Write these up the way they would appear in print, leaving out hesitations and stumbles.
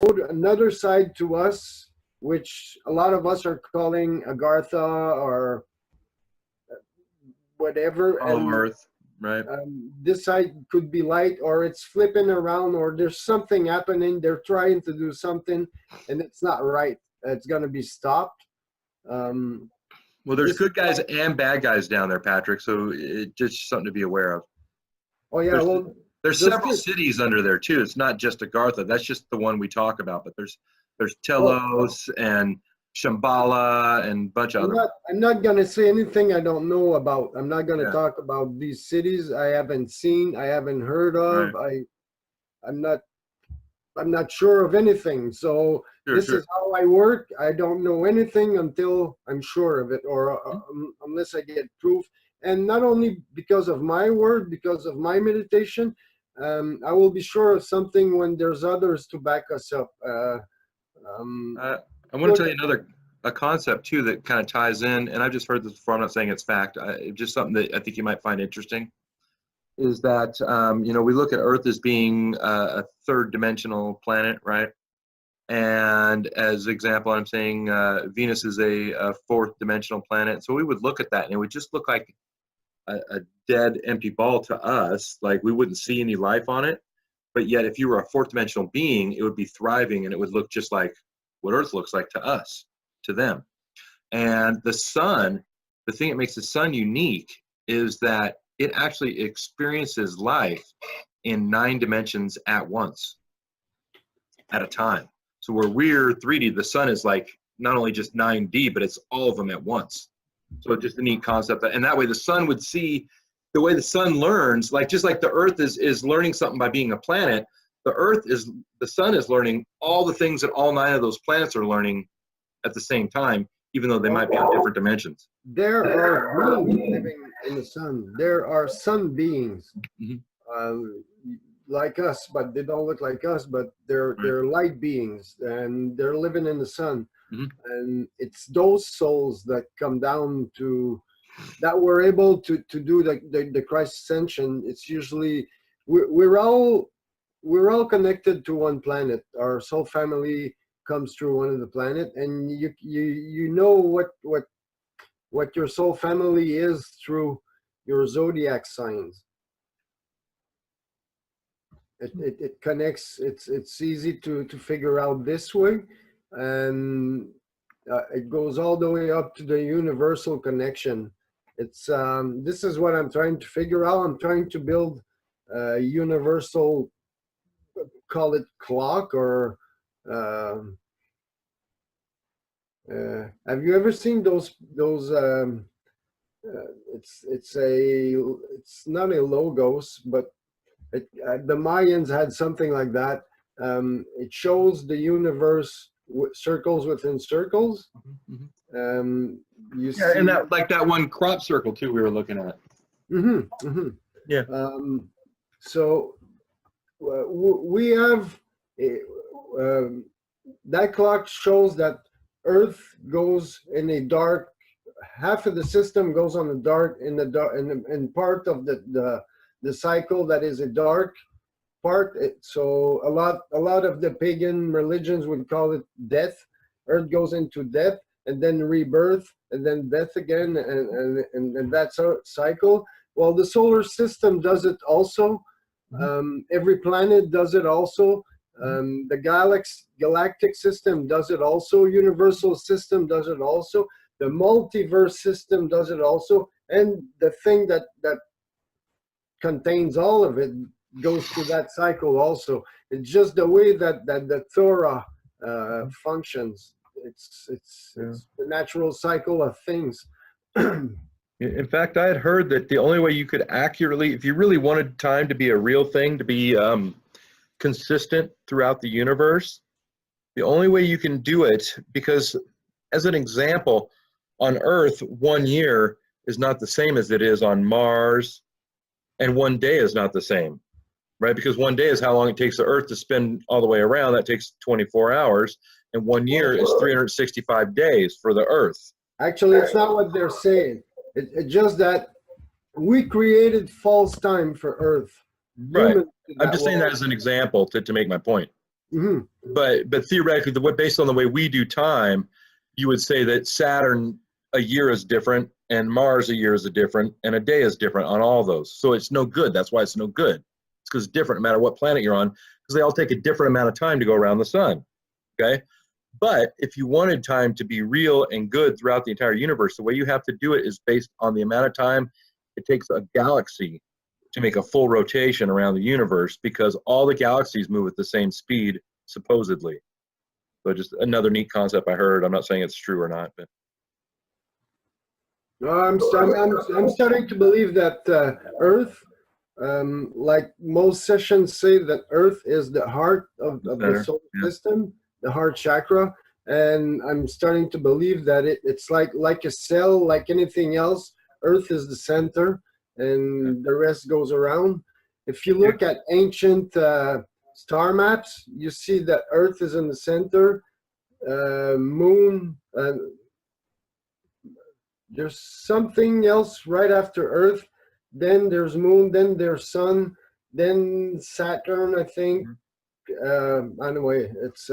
another side to us, which a lot of us are calling Agartha or whatever, Hollow and Earth, right? this side could be light, or it's flipping around, or there's something happening. They're trying to do something, and it's not right. It's going to be stopped. Well, there's This, good guys and bad guys down there, Patrick. So it's just something to be aware of. oh yeah, There's well, there's just several cities under there too. It's not just Agartha. That's just the one we talk about. But there's well, Telos and Shambhala and a bunch of other. I'm not going to say anything I don't know about. I'm not going to Yeah, talk about these cities I haven't seen, I haven't heard of. right. I'm not I'm not sure of anything. So Sure, this sure. is how I work. I don't know anything until I'm sure of it, or unless I get proof. And not only because of my word, because of my meditation, I will be sure of something when there's others to back us up. Um, I want to tell you another a concept too that kind of ties in, and I've just heard this before. I'm not saying it's fact. Just something that I think you might find interesting is that we look at Earth as being a third dimensional planet, right? And as example, I'm saying Venus is a fourth dimensional planet. So we would look at that and it would just look like a dead, empty ball to us. Like we wouldn't see any life on it. But yet, if you were a fourth dimensional being, it would be thriving and it would look just like what Earth looks like to us, to them. And the sun, the thing that makes the sun unique is that it actually experiences life in 9 dimensions at once, at a time. So where we're 3D, the sun is like not only just 9D, but it's all of them at once. So just a neat concept. And that way the sun would see the way the sun learns, like just like the earth is learning something by being a planet, the sun is learning all the things that all 9 of those planets are learning at the same time, even though they might be on different dimensions. there are beings living in the sun. There are sun beings. Mhm. Like us, but they don't look like us, but they're light beings, and they're living in the sun. Mhm. And it's those souls that come down to that we're able to do the Christ ascension. It's usually we're all connected to one planet. Our soul family comes through one of the planet, and you know what your soul family is through your zodiac signs. It connects. It's easy to figure out this way, and it goes all the way up to the universal connection. It's this is what I'm trying to figure out. I'm trying to build a universal, call it clock, or have you ever seen those? It's not a logos, but the Mayans had something like that. It shows the universe circles within circles. Mhm. You Yeah, see, and that like that one crop circle too we were looking at. Yeah. So we have um, that clock shows that Earth goes in a dark. Half of the system goes on the dark in part of the cycle that is a dark part. So a lot of the pagan religions would call it death. Earth goes into death and then rebirth and then death again, and that's a cycle. Well, the solar system does it also. Every planet does it also. The galactic system does it also. Universal system does it also. The multiverse system does it also. And the thing that contains all of it goes through that cycle also. It's just the way that the Torah functions. It's the natural cycle of things. In fact, I had heard that the only way you could accurately, if you really wanted time to be a real thing, to be consistent throughout the universe, the only way you can do it, because as an example, on Earth, 1 year is not the same as it is on Mars, and 1 day is not the same, right? Because 1 day is how long it takes the Earth to spin all the way around. That takes 24 hours, and 1 year is 365 days for the Earth. Actually, it's not what they're saying. It's just that we created false time for Earth. Right. Humans did I'm that. just saying that as an example to make my point. Hmm. But theoretically, based on the way we do time, you would say that Saturn a year is different, and Mars a year is different, and a day is different on all those. So it's no good. That's why it's no good. It's because it's different no matter what planet you're on, because they all take a different amount of time to go around the sun. Okay. But if you wanted time to be real and good throughout the entire universe, the way you have to do it is based on the amount of time it takes a galaxy to make a full rotation around the universe, because all the galaxies move at the same speed, supposedly. So just another neat concept I heard. I'm not saying it's true or not, but No, I'm starting to believe that Earth, like most sessions say, that Earth is the heart of the center, solar yeah. system, the heart chakra, and I'm starting to believe that it's like a cell, like anything else. Earth is the center, and the rest goes around. If you look at ancient star maps, you see that Earth is in the center, Moon. There's something else right after Earth, then there's Moon, then there's Sun, then Saturn, I think. Anyway, it's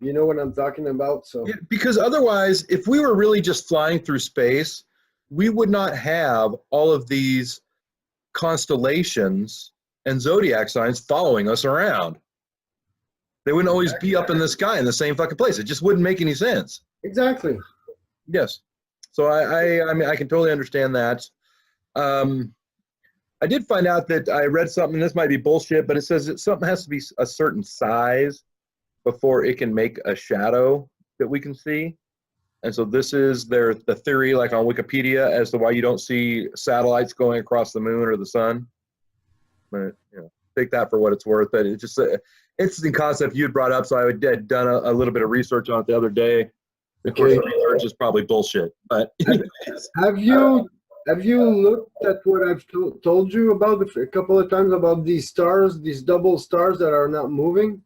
you know what I'm talking about. So Yeah, because otherwise, if we were really just flying through space, we would not have all of these constellations and zodiac signs following us around. They wouldn't always be up in the sky in the same fucking place. It just wouldn't make any sense. exactly. Yes. So I mean, I can totally understand that. I did find out that I read something, this might be bullshit, but it says that something has to be a certain size before it can make a shadow that we can see. And so this is the theory, like on Wikipedia, as to why you don't see satellites going across the moon or the sun. But take that for what it's worth. But it's just an interesting concept you had brought up. So I had done a little bit of research on it the other day. Of course, the research is probably bullshit. But Have you looked at what I've told you about a couple of times about these stars, these double stars that are not moving?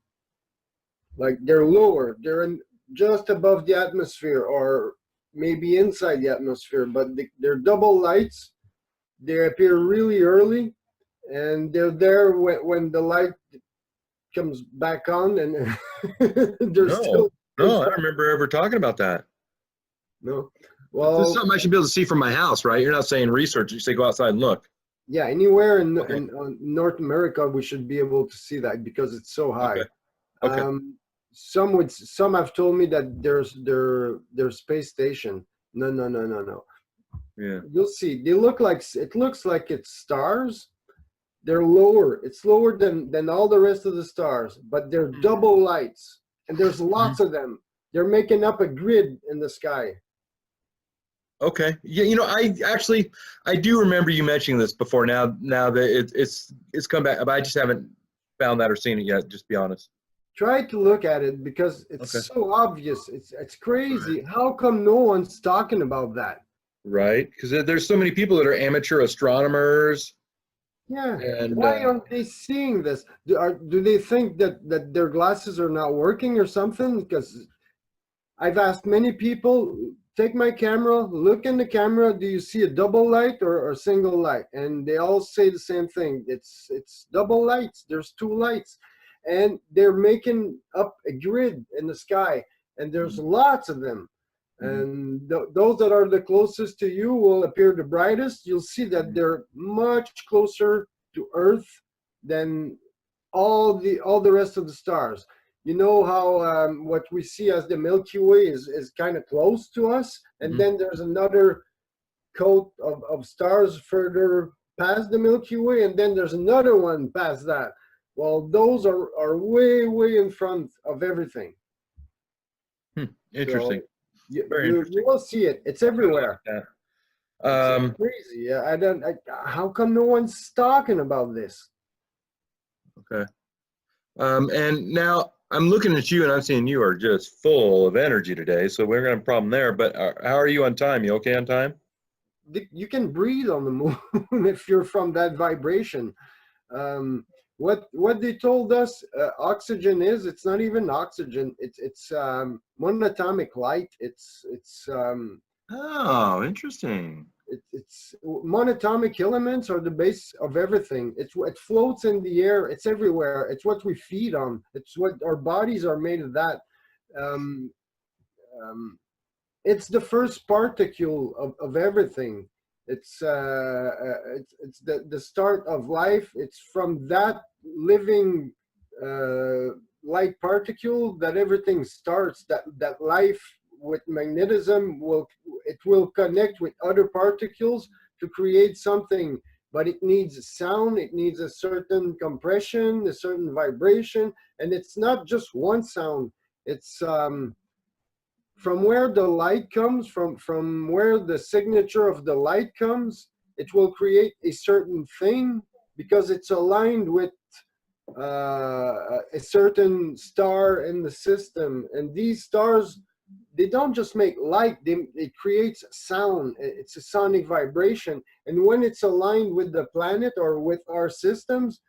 Like they're lower, they're just above the atmosphere, or maybe inside the atmosphere, but they're double lights. They appear really early, and they're there when the light comes back on, and they're no, still I don't remember ever talking about that. no. This is Well, something I should be able to see from my house, right? You're not saying research. You say go outside and look. yeah, anywhere in, Okay. North America, we should be able to see that because it's so high. Okay. Some have told me that there's their space station. No. Yeah. You'll see. It looks like it's stars. They're lower. It's lower than all the rest of the stars, but they're double lights, and there's lots of them. They're making up a grid in the sky. Okay. Yeah. I do remember you mentioning this before. Now that it's come back, but I just haven't found that or seen it yet. Just be honest. Try to look at it because it's Okay. so obvious. It's crazy. How come no one's talking about that? Right. Because there's so many people that are amateur astronomers. Yeah. And Why aren't they seeing this? Do they think that their glasses are not working or something? Because I've asked many people, take my camera, look in the camera, do you see a double light or a single light? And they all say the same thing. It's double lights. There's two lights. And they're making up a grid in the sky. And there's lots of them. And those that are the closest to you will appear the brightest. You'll see that they're much closer to Earth than all the rest of the stars. You know how what we see as the Milky Way is kind of close to us, and then there's another coat of stars further past the Milky Way, and then there's another one past that. Well, those are way in front of everything. Interesting. So Very interesting. you will see it. It's everywhere. It's crazy. How come no one's talking about this? Okay. And now I'm looking at you and I'm seeing you are just full of energy today. So we're going to have a problem there. But how are you on time? You okay on time? You can breathe on the moon if you're from that vibration. What they told us oxygen is, it's not even oxygen. It's one atomic light. Oh, interesting. it's monatomic elements are the base of everything. It floats in the air. It's everywhere. It's what we feed on. It's what our bodies are made of. That um, um, it's the first particle of everything. It's the start of life. It's from that living light particle that everything starts. That life with magnetism will connect with other particles to create something. But it needs sound. It needs a certain compression, a certain vibration, and it's not just one sound. It's from where the light comes, from where the signature of the light comes, it will create a certain thing because it's aligned with a certain star in the system. And these stars, they don't just make light, it creates sound. It's a sonic vibration. And when it's aligned with the planet or with our systems,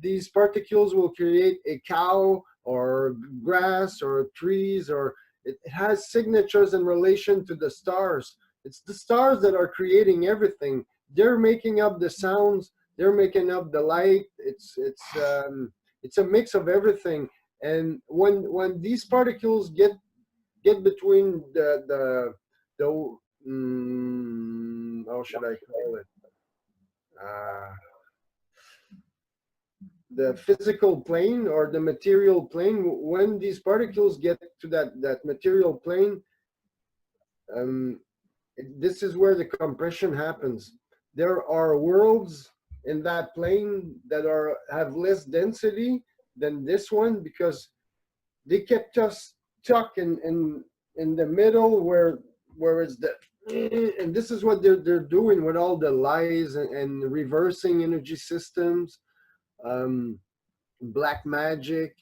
these particles will create a cow or grass or trees, or it has signatures in relation to the stars. It's the stars that are creating everything. They're making up the sounds. They're making up the light. It's a mix of everything. And when these particles get between the how should I call it? The physical plane or the material plane, when these particles get to that material plane, this is where the compression happens. There are worlds in that plane that have less density than this one because they kept us stuck in the middle where it's the, and this is what they're doing with all the lies and reversing energy systems. Black magic,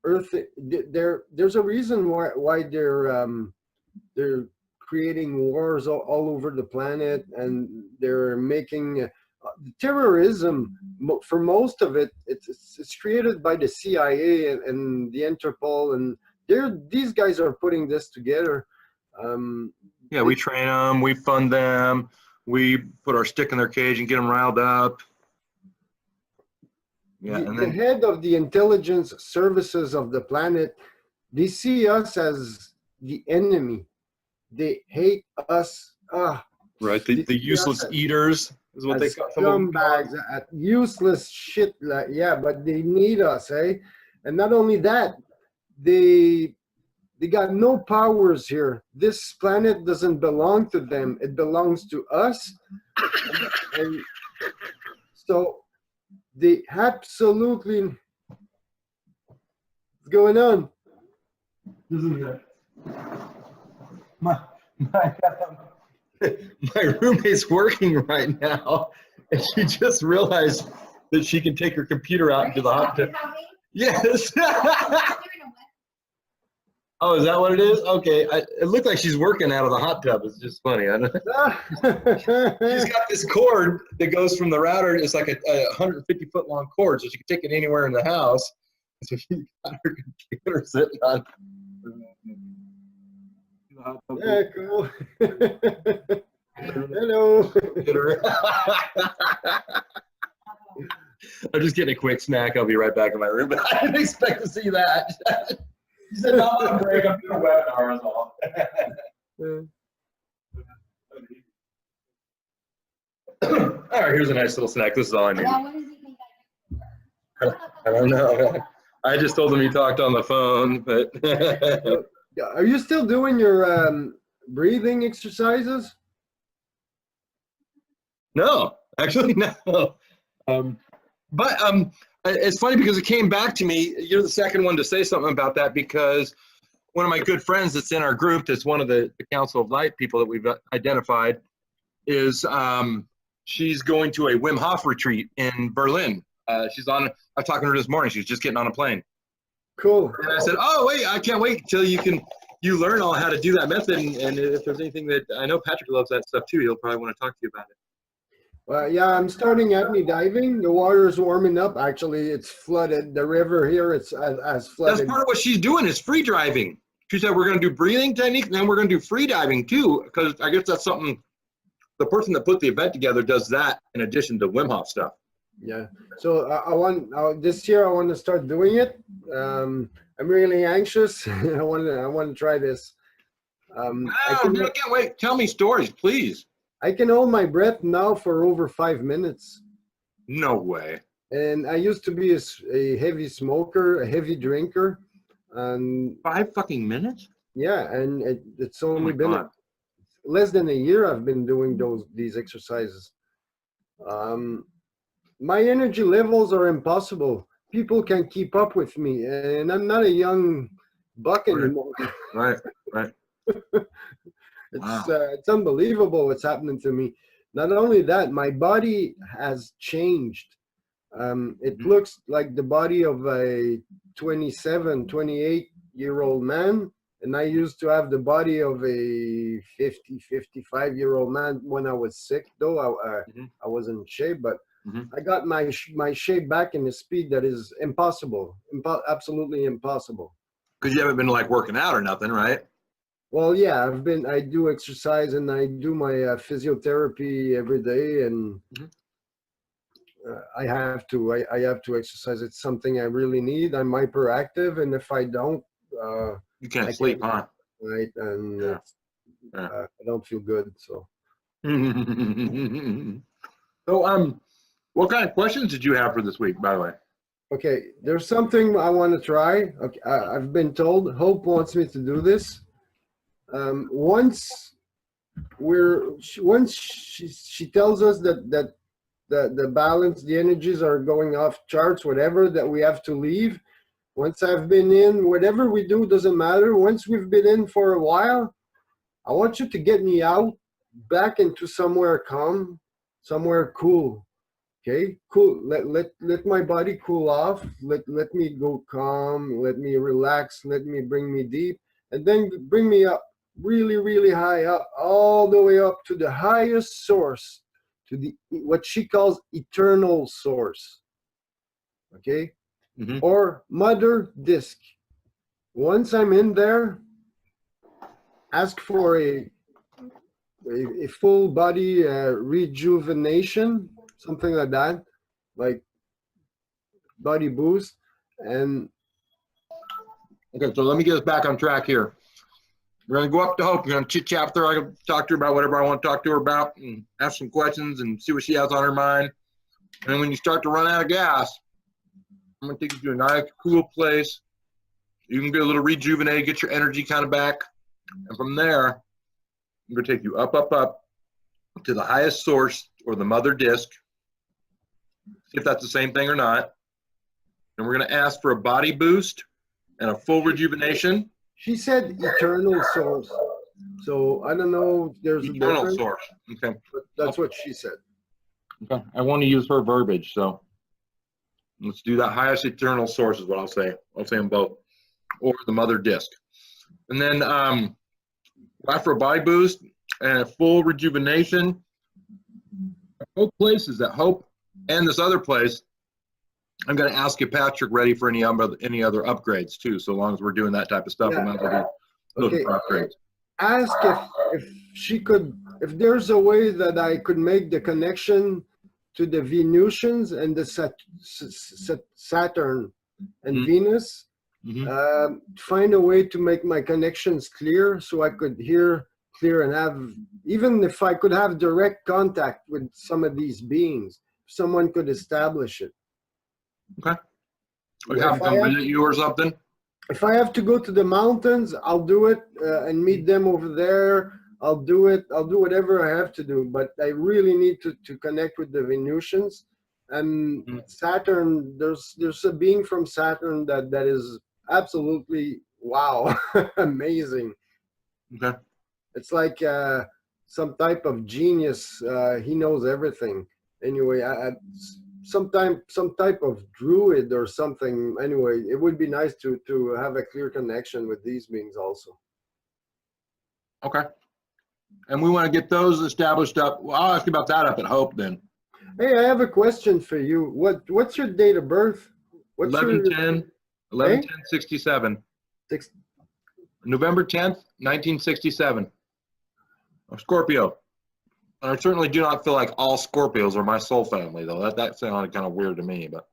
Earth. There's a reason why they're creating wars all over the planet, and they're making terrorism. For most of it, it's created by the CIA and the Interpol, and these guys are putting this together. Yeah, we train them, we fund them, we put our stick in their cage and get them riled up. Yeah, and the head of the intelligence services of the planet, they see us as the enemy. They hate us. Right, the useless eaters is what they call scumbags, at useless shit. But they need us, eh? And not only that, they got no powers here. This planet doesn't belong to them. It belongs to us. And so they absolutely, what's going on? This is it. My roommate's working right now, and she just realized that she can take her computer out into the hot tub. Yes. Oh, is that what it is? Okay. It looked like she's working out of the hot tub. It's just funny. I know. She's got this cord that goes from the router. It's like a 150-foot long cord, so she can take it anywhere in the house. So she got her computer sitting on. Yeah, cool. Hello. I'm just getting a quick snack. I'll be right back in my room, but I didn't expect to see that. She said, no, I'm on break. I'm doing a webinar, is all. All right, here's a nice little snack. This is all I need. Yeah, what does he think I don't know. I just told him he talked on the phone, but. Are you still doing your breathing exercises? No, actually, no. But it's funny because it came back to me. You're the second one to say something about that, because one of my good friends that's in our group, that's one of the Council of Light people that we've identified, is she's going to a Wim Hof retreat in Berlin. She's on. I was talking to her this morning. She's just getting on a plane. Cool. And I said, "Oh wait, I can't wait till you learn all how to do that method. And if there's anything that I know Patrick loves that stuff too, he'll probably want to talk to you about it." Well, yeah, I'm starting apnea diving. The water's warming up. Actually, it's flooded. The river here, it's as flooded. That's part of what she's doing is free diving. She said we're going to do breathing technique, and then we're going to do free diving too, because I guess that's something the person that put the event together does that in addition to Wim Hof stuff. Yeah. So I want this year. I want to start doing it. I'm really anxious. I want to try this. Wow, dude, I can't wait. Tell me stories, please. I can hold my breath now for over 5 minutes. No way. And I used to be a heavy smoker, a heavy drinker, and 5 fucking minutes? yeah, and it's Oh only my been God. less than a year I've been doing these exercises. My energy levels are impossible. People can keep up with me, and I'm not a young buck Right. anymore. Right. Wow. It's unbelievable what's happening to me. Not only that, my body has changed. It Mhm. looks like the body of a 27, 28-year-old man. And I used to have the body of a 50, 55-year-old man when I was sick, though. Mhm. I was in shape, but Mhm. I got my shape back in a speed that is impossible, absolutely impossible. Because you haven't been like working out or nothing, right? Well, yeah, I do exercise and I do my physiotherapy every day, and Mhm. I have to exercise. It's something I really need. I'm hyperactive, and if I don't, You can't I sleep, can't huh? right, and Yeah. Yeah. I don't feel good. So, So, what kind of questions did you have for this week, by the way? okay, there's something I want to try. Okay, I've been told Hope wants me to do this. Once she tells us that the balance, the energies are going off charts, whatever, that we have to leave. Once I've been in, whatever we do doesn't matter. Once we've been in for a while, I want you to get me out back into somewhere calm, somewhere cool. Okay, cool. Let my cool cool off. Let me go calm. Let me relax. Let me bring me deep, and then bring me up, really, really high up, all the way up to the highest source, to the what she calls eternal source. Okay, Hmm. or mother disk. Once I'm in there, ask for a full body rejuvenation, something like that, like body boost, and Okay, so let me get us back on track here. We're gonna go up to Hope. We're gonna chit chat with her. I can talk to her about whatever I want to talk to her about, and ask some questions and see what she has on her mind. And then when you start to run out of gas, I'm gonna take you to a nice, cool place. You can get a little rejuvenated, get your energy kind of back, and from there, I'm gonna take you up, up, up to the highest source or the mother disk. See if that's the same thing or not. And we're gonna ask for a body boost and a full rejuvenation. she said eternal source. So I don't know if there's a Eternal difference, source. Okay. but that's what she said. Okay. I want to use her verbiage, so let's do that. Highest eternal source is what I'll say. I'll say them both, or the mother disk. And then after a body boost and a full rejuvenation, both places, that Hope and this other place, I'm going to ask if Patrick ready for any other upgrades too. So long as we're doing that type of stuff, Yeah. I'm going to do Okay. for upgrades. Ask if she could, if there's a way that I could make the connection to the Venusians and the Saturn and Venus. Find a way to make my connections clear so I could hear clear and have, even if I could have direct contact with some of these beings, someone could establish it. Okay. Or have them come visit you or something? If I have to go to the mountains, I'll do it and meet them over there. I'll do it. I'll do whatever I have to do. But I really need to connect with the Venusians and Saturn. There's a being from Saturn that is absolutely wow, amazing. Okay. It's like some type of genius. He knows everything. Anyway, some type of druid or something. Anyway, it would be nice to have a clear connection with these beings also. Okay. And we want to get those established up. Well, I'll ask you about that up at Hope then. Hey, I have a question for you. What's your date of birth? What's 11/10/67. November 10th, 1967. Scorpio. I certainly do not feel like all Scorpios are my soul family, though. That sounded kind of weird to me, but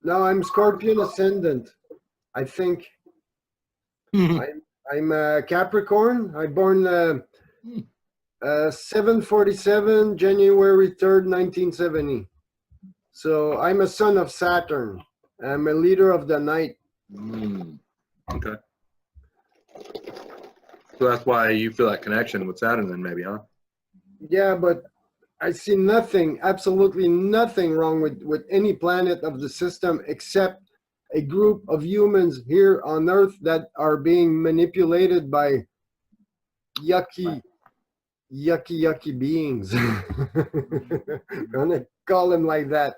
No, I'm Scorpion ascendant. I think I'm a Capricorn. I born 747 January 3rd, 1970. So I'm a son of Saturn. I'm a leader of the night. Okay. So that's why you feel that connection with Saturn, then, maybe, huh? Yeah, but I see nothing, absolutely nothing wrong with any planet of the system except a group of humans here on Earth that are being manipulated by yucky, yucky beings. I'm gonna call them like that.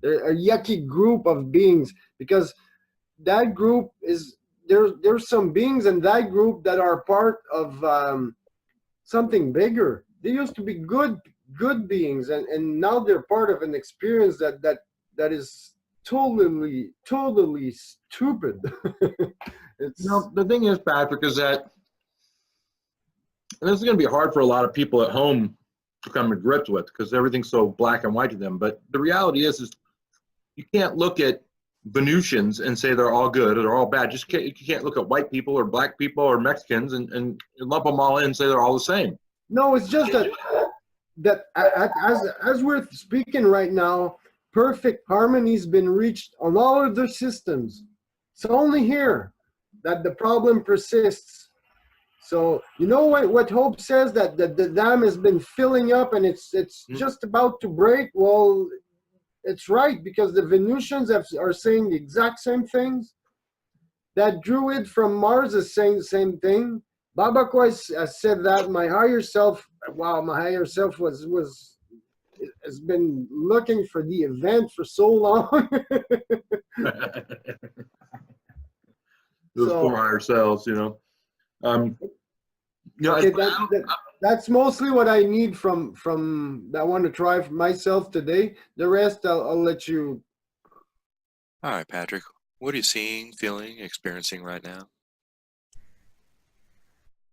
They're a yucky group of beings because that group is there's some beings in that group that are part of something bigger. They used to be good beings, and now they're part of an experience that is totally stupid. It's The thing is, Patrick, is that and this is going to be hard for a lot of people at home to come to grips with because everything's so black and white to them. But the reality is you can't look at Venusians and say they're all good or they're all bad. You can't look at white people or black people or Mexicans and lump them all in and say they're all the same. no, it's just that as we're speaking right now, perfect harmony's been reached on all of the systems. It's only here that the problem persists. So you know what Hope says that the dam has been filling up and it's just about to break. Well, it's right because the Venusians are saying the exact same things. That druid from Mars is saying the same thing. Baba Quest has said that my higher self. Wow, my higher self has been looking for the event for so long. Those poor ourselves, Okay, that's mostly what I need from I want to try for myself today. The rest I'll let you. All right, Patrick. What are you seeing, feeling, experiencing right now?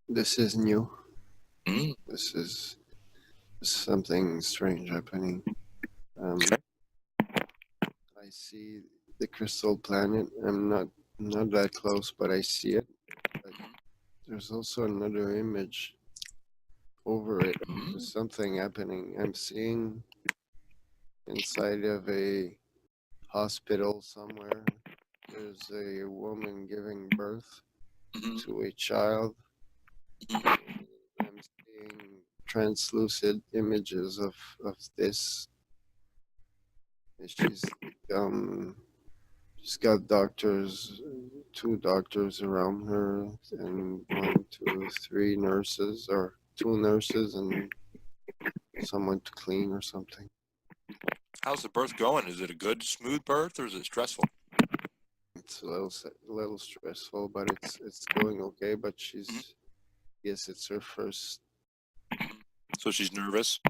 This is new. Mm. This is something strange happening. Okay. I see the crystal planet. I'm not that close, but I see it. But there's also another image over it. There's something happening. I'm seeing inside of a hospital somewhere. There's a woman giving birth to a child. I'm seeing translucent images of this. She's she's got two doctors around her, and 1, 2, 3 nurses, or 2 nurses, and someone to clean or something. How's the birth going? Is it a good, smooth birth, or is it stressful? It's a little stressful, but it's going okay. But yes, it's her first. So she's nervous.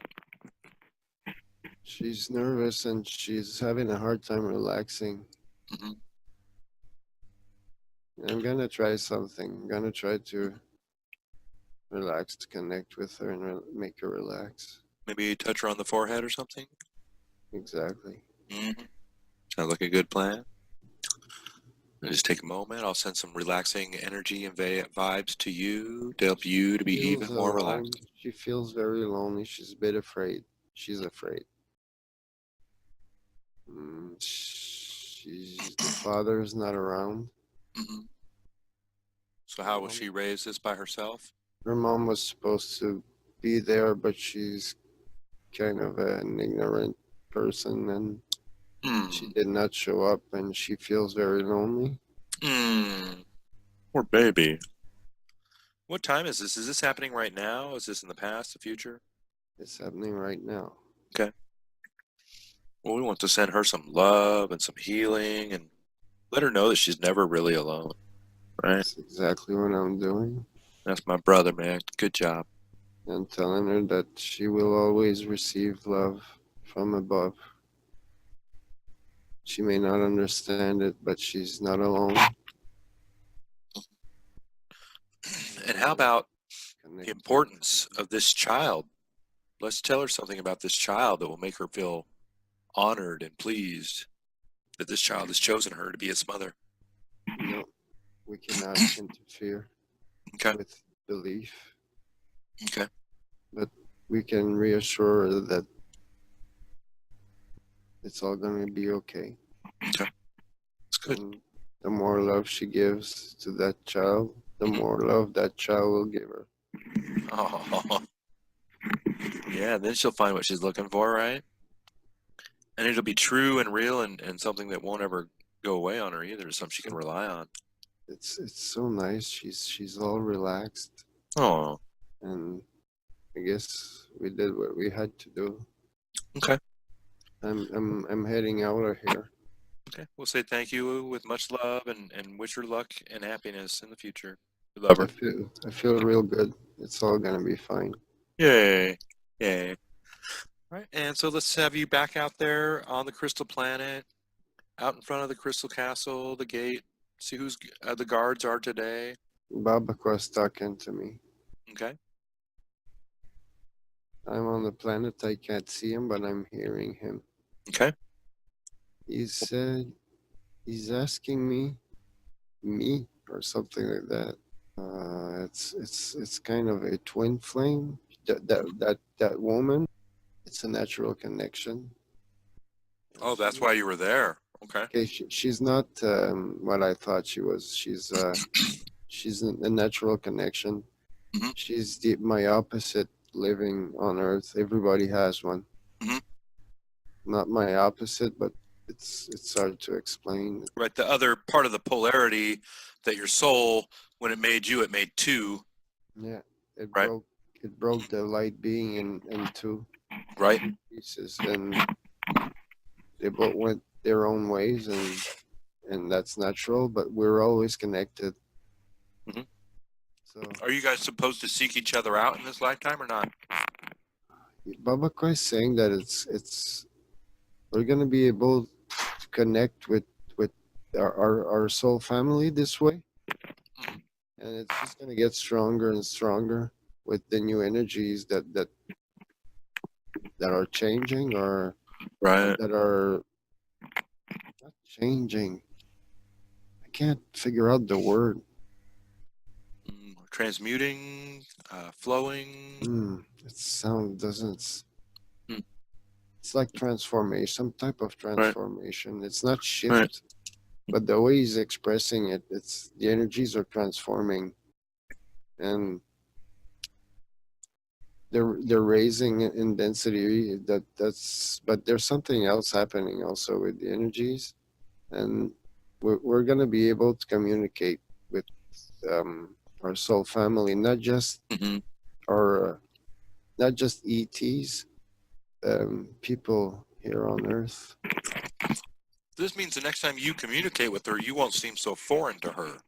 She's nervous and she's having a hard time relaxing. I'm gonna try something. I'm gonna try to relax, to connect with her and make her relax. Maybe touch her on the forehead or something? Exactly. Sounds like a good plan. Just take a moment. I'll send some relaxing energy and vibes to you to help you to be even more relaxed. She feels very lonely. She's a bit afraid. She's afraid. The father is not around. So how was she raised this by herself? Her mom was supposed to be there, but she's kind of an ignorant person, and she did not show up, and she feels very lonely. Poor baby. What time is this? Is this happening right now? Is this in the past, the future? It's happening right now. Okay. Well, we want to send her some love and some healing and let her know that she's never really alone. Right? That's exactly what I'm doing. That's my brother, man. Good job. And telling her that she will always receive love from above. She may not understand it, but she's not alone. And how about the importance of this child. Let's tell her something about this child that will make her feel honored and pleased that this child has chosen her to be its mother. No, we cannot interfere Okay. with belief, Okay. but we can reassure her that it's all going to be okay. Okay. That's good. And the more love she gives to that child, the Mhm. more love that child will give her. Oh. Yeah, then she'll find what she's looking for, right? And it'll be true and real and something that won't ever go away on her either, something she can rely on. It's so nice. She's all relaxed, Oh, and I guess we did what we had to do. okay. I'm heading out of here. Okay. We'll say thank you with much love and wish her luck and happiness in the future. We love her. I feel real good. It's all gonna be fine. Yay. Yay. All right. And so let's have you back out there on the Crystal Planet, out in front of the Crystal Castle, the gate. See who's the guards are today. Babaqua's talking to me. Okay. I'm on the planet. I can't see him, but I'm hearing him. Okay. He said he's asking me or something like that. It's kind of a twin flame. That woman. It's a natural connection. Oh, that's why you were there. Okay. Okay, she's not what I thought she was. She's a natural connection. Mhm. She's my opposite living on Earth. Everybody has one. Mhm. Not my opposite, but it's hard to explain. Right. The other part of the polarity that your soul, when it made you, it made two. Yeah, it Right. broke the light being in two Right. pieces, and they both went their own ways, and that's natural. But we're always connected. Mhm. So Are you guys supposed to seek each other out in this lifetime or not? Baba Koi is saying that it's we're gonna be able to connect with our soul family this way, Mhm. and it's just gonna get stronger and stronger with the new energies that are changing or Right. that are not changing. I can't figure out the word. Transmuting, flowing. It sound doesn't. Hmm. It's like transformation, some type of Right. transformation. It's not shift, Right. but the way he's expressing it, it's the energies are transforming, and they're raising in density. But there's something else happening also with the energies, and we're gonna be able to communicate with our soul family, not just Mhm. our not just ETs, people here on Earth. This means the next time you communicate with her, you won't seem so foreign to her,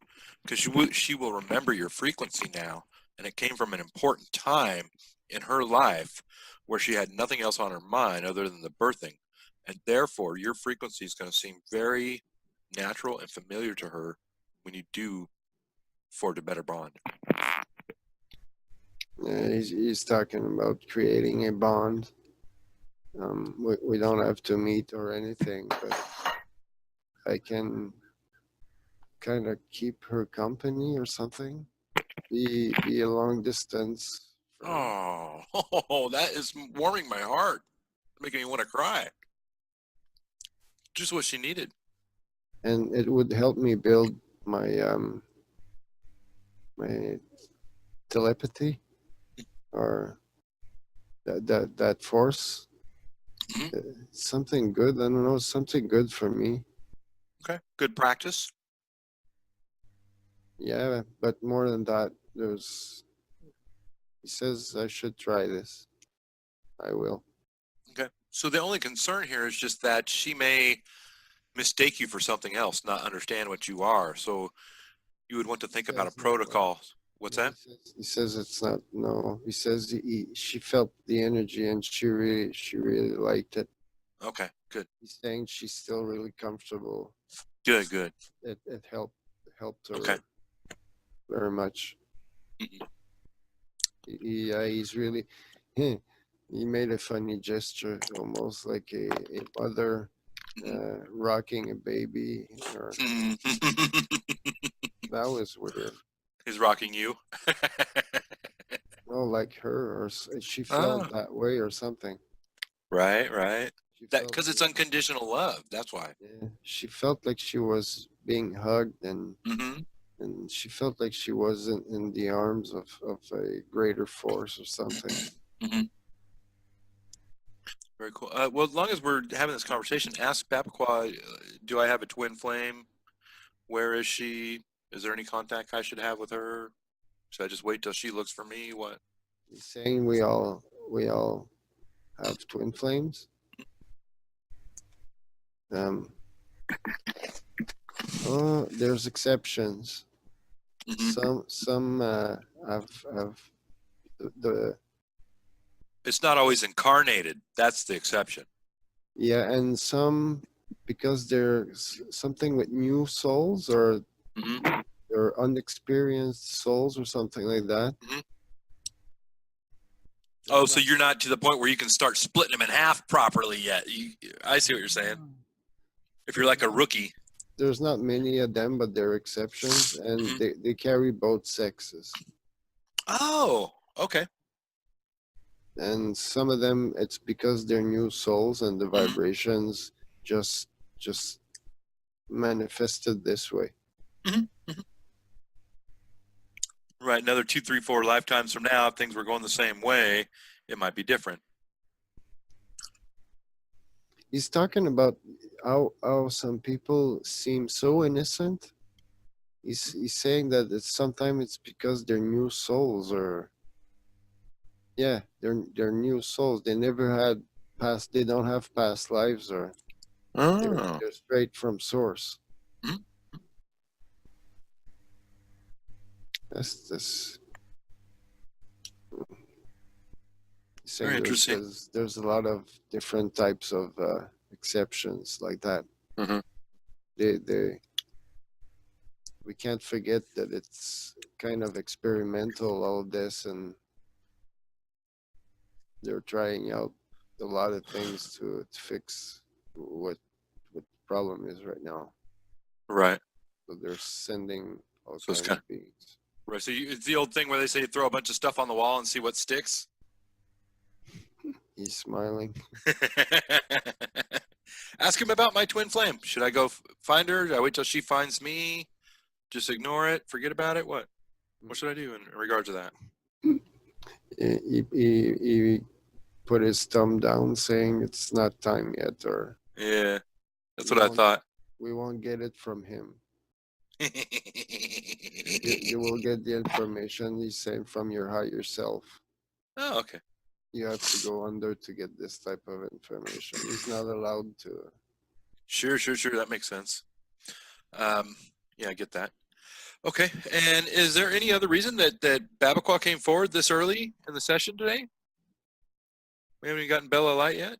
because she will remember your frequency now, and it came from an important time in her life where she had nothing else on her mind other than the birthing, and therefore your frequency is going to seem very natural and familiar to her when you do forge a better bond. He's talking about creating a bond. We don't have to meet or anything, but I can kind of keep her company or something. Be a long distance friend. Oh, that is warming my heart, making me want to cry. Just what she needed. And it would help me build my telepathy or that force. Mhm. Something good. I don't know, something good for me. Okay, good practice. Yeah, but more than that, he says I should try this. I will. Okay. So the only concern here is just that she may mistake you for something else, not understand what you are. So you would want to think about a Says no. protocol. What's No, that? he says it's not. No, he says she felt the energy and she really liked it. Okay, good. He's saying she's still really comfortable. Good, good. It helped her Okay. very much. Mhm. He's really. He made a funny gesture, almost like a mother rocking a baby, or that was weird. He's rocking you. Oh, like her, or she Oh. felt that way, or something. Right, right. She That felt because it's unconditional love. That's why. yeah, she felt like she was being hugged, Mm-hmm. and she felt like she wasn't in the arms of a greater force or something. Mm-hmm. Very cool. Well, as long as we're having this conversation, ask Babaqua, do I have a twin flame? Where is she? Is there any contact I should have with her? Should I just wait till she looks for me? What? He's saying we all have twin flames. Um, oh, there's exceptions. Mm-hmm. Some have the It's not always incarnated. That's the exception. yeah, and some because there's something with new souls, or Mm-hmm. they're unexperienced souls or something like that. Mhm. They're Oh, so not- you're not to the point where you can start splitting them in half properly yet. I see what you're saying. If you're like a rookie. there's not many of them, but they're exceptions, and Mhm. they carry both sexes. Oh, okay. And some of them, it's because they're new souls, and the Mhm. vibrations just manifested this way. Right. Another 2, 3, 4 lifetimes from now, if things were going the same way, it might be different. He's talking about how some people seem so innocent. He's saying that sometimes it's because they're new souls, or yeah, they're new souls. They never had past. They don't have past lives, or Oh. they're straight from source. Mhm. That's this. He's Very saying interesting. there's a lot of different types of exceptions like that. Mhm. They we can't forget that it's kind of experimental, all of this, and they're trying out a lot of things to fix what the problem is right now. Right. So they're sending all So it's kinds kind of beings. right. So it's the old thing where they say throw a bunch of stuff on the wall and see what sticks. He's smiling. Ask him about my twin flame. Should I go find her? Should I wait till she finds me? Just ignore it? Forget about it? What should I do in regard to that? He put his thumb down, saying it's not time yet, or Yeah, that's we what I won't- thought. we won't get it from him. You will get the information, he's saying, from your higher self. Oh, okay. You have to go under to get this type of information. He's not allowed to. Sure. That makes sense. Yeah, I get that. Okay. And is there any other reason that Babaqua came forward this early in the session today? We haven't even gotten Bella Light yet.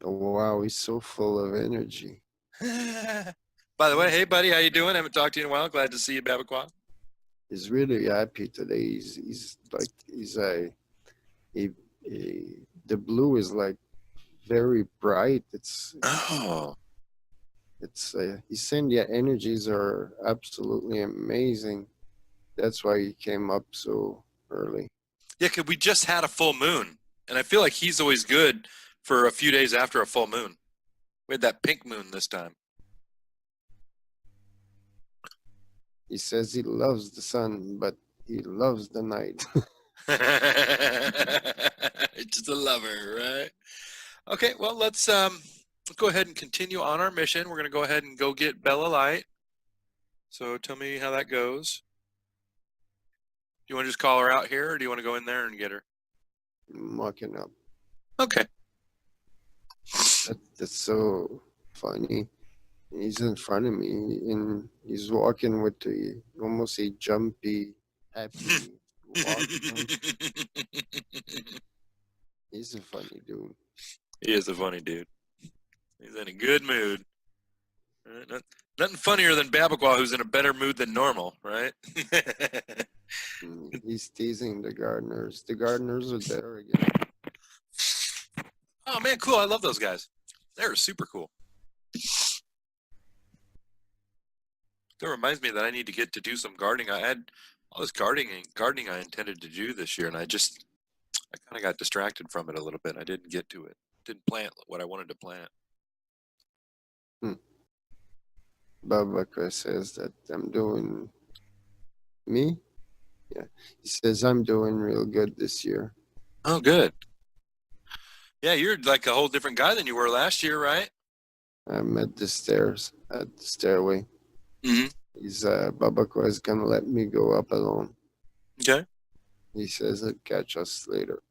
Oh, wow, he's so full of energy. By the way, hey buddy, how you doing? Haven't talked to you in a while. Glad to see you, Babaqua. He's really happy today. He's like the blue is like very bright. Oh, He's saying the energies are absolutely amazing. That's why he came up so early. yeah. 'Cause we just had a full moon, and I feel like he's always good for a few days after a full moon. We had that pink moon this time. He says he loves the sun, but he loves the night. Just a lover, right? Okay, well let's go ahead and continue on our mission. We're gonna go ahead and go get Bella Light. So tell me how that goes. Do you want to just call her out here, or do you want to go in there and get her? Mucking up. Okay. That's so funny. He's in front of me, and he's walking with almost a jumpy, happy walk. He's a funny dude. He is a funny dude. He's in a good mood. Right? Nothing funnier than Babaqua, who's in a better mood than normal, right? He's teasing the gardeners. The gardeners are there again. Oh man, cool. I love those guys. They're super cool. That reminds me that I need to get to do some gardening. I had all this gardening I intended to do this year, and I kind of got distracted from it a little bit. I didn't get to it. Didn't plant what I wanted to plant. Babaka says that I'm doing me. Yeah, he says I'm doing real good this year. Oh, good. Yeah, you're like a whole different guy than you were last year, right? I'm at the stairs, at the stairway. Mm-hmm. He's Babako is gonna let me go up alone. Okay. He says he'll catch us later.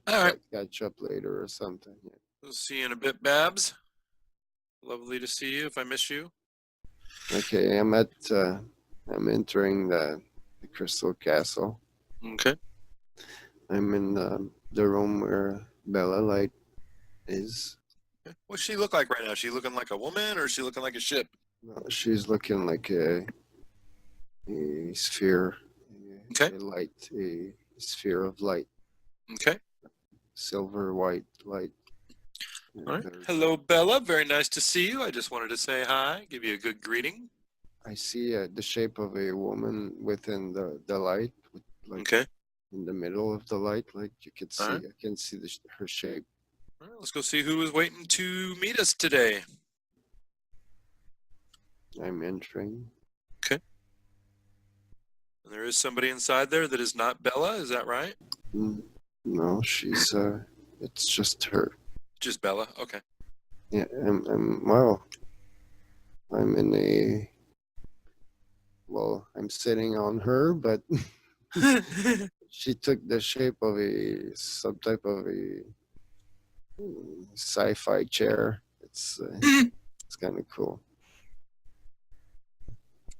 All right. Catch up later or something. Yeah. We'll see you in a bit, Babs. Lovely to see you if I miss you. Okay, I'm entering the Crystal Castle. Okay. I'm in the room where Bella Light is. What's she look like right now? Is she looking like a woman or is she looking like a ship? She's looking like a sphere. Okay. A light, a sphere of light. Okay. Silver white light. All right. Hello, Bella. Very nice to see you. I just wanted to say hi, give you a good greeting. I see the shape of a woman within the light, like Okay. in the middle of the light, like you could see. Alright. I can see her shape. All right, let's go see who is waiting to meet us today. I'm entering. And there is somebody inside there that is not Bella. Is that right? No, she's it's just her. Just Bella. Okay. Yeah, I'm in a. Well, I'm sitting on her, but she took the shape of some type of a sci-fi chair. It's kind of cool.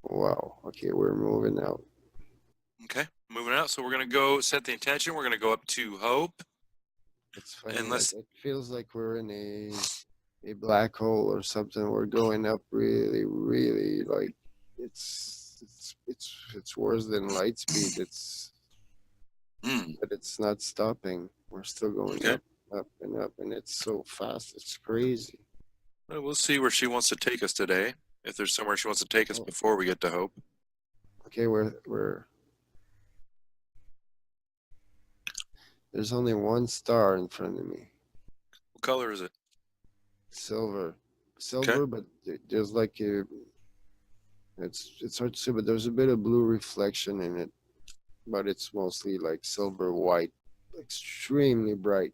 Wow. Okay, we're moving out. Okay. Moving out. So we're gonna go set the intention. We're gonna go up to Hope. It's funny. And let's- Like, it feels like we're in a black hole or something. We're going up really, really like it's worse than light speed. But it's not stopping. We're still going Okay. up, and it's so fast. It's crazy. Well, we'll see where she wants to take us today. If there's somewhere she wants to take us before we get to Hope. Okay, there's only one star in front of me. What color is it? Silver, Okay. but there's like it's hard to see, but there's a bit of blue reflection in it, but it's mostly like silver white, extremely bright.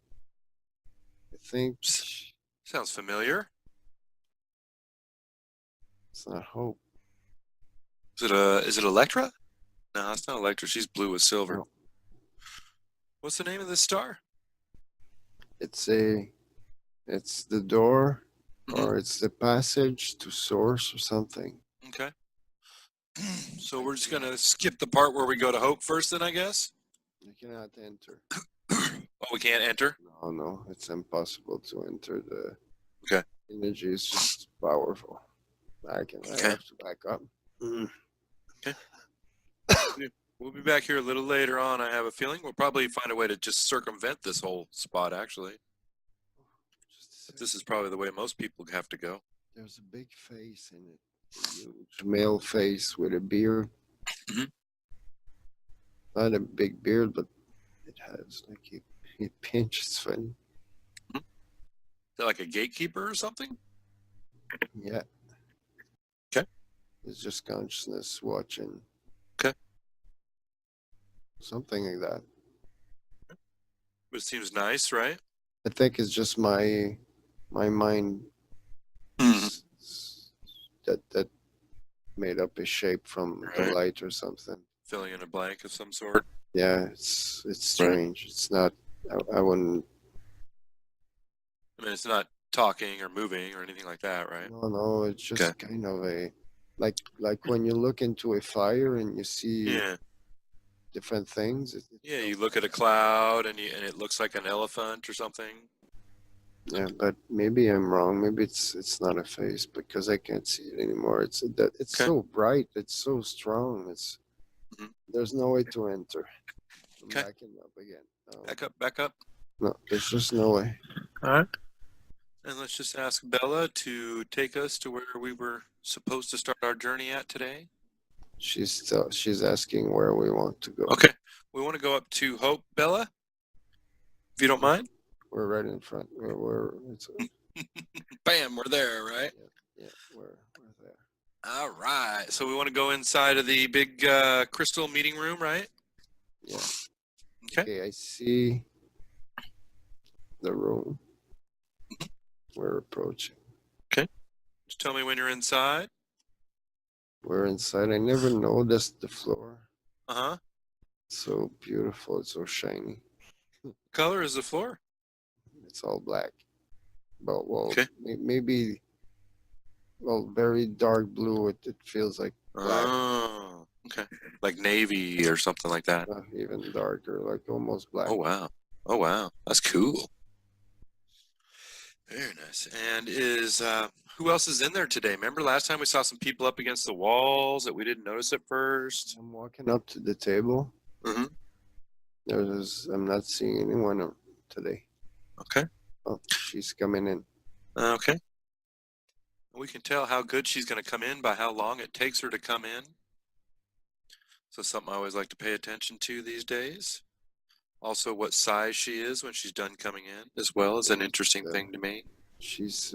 I think Sounds familiar. it's not Hope. Is it Electra? No, it's not Electra. She's blue with silver. No. What's the name of this star? It's the door, Mhm. or it's the passage to source or something. Okay. So we're just gonna skip the part where we go to Hope first, then I guess. You cannot enter. Oh, we can't enter. No, it's impossible to enter. The Okay. energy is just powerful. I Okay. have to back up. We'll be back here a little later on. I have a feeling we'll probably find a way to just circumvent this whole spot. Actually, but this is probably the way most people have to go. There's a big face in it, a huge male face with a beard. Mhm. Not a big beard, but it has like he pinches funny. Is that like a gatekeeper or something? Yeah. Okay. It's just consciousness watching. Okay. Something like that. But it seems nice, right? I think it's just my mind Mhm. that made up a shape from the Right. light or something. Filling in a blank of some sort. Yeah, it's strange. It's not. I wouldn't. I mean, it's not talking or moving or anything like that, right? No. It's just Okay. kind of a like when you look into a fire and you see Yeah. different things. Yeah. You look at a cloud and it looks like an elephant or something. Yeah, but maybe I'm wrong. Maybe it's not a face because I can't see it anymore. It's Okay. so bright. It's so strong. It's There's no way to enter. I'm Okay. backing up again. Back up. No, there's just no way. All right. And let's just ask Bella to take us to where we were supposed to start our journey at today. She's asking where we want to go. Okay. We want to go up to Hope, Bella, if you don't mind. We're right in front. It's Bam, we're there, right? yeah, we're there. All right. So we want to go inside of the big crystal meeting room, right? Yeah. Okay. I see the room. We're approaching. Just tell me when you're inside. We're inside. I never noticed the floor. Uh-huh. It's so beautiful. It's so shiny. Color is the floor. It's all black. But Okay. maybe very dark blue. It feels like black. Oh, okay. Like navy or something like that. Even darker, like almost black. Oh, wow. Oh, wow. That's cool. Very nice. And who else is in there today? Remember last time we saw some people up against the walls that we didn't notice at first? I'm walking up to the table. Mm-hmm. I'm not seeing anyone today. Okay. Oh, she's coming in. Okay. We can tell how good she's going to come in by how long it takes her to come in. So something I always like to pay attention to these days. Also, what size she is when she's done coming in, as well, is an interesting thing to me. She's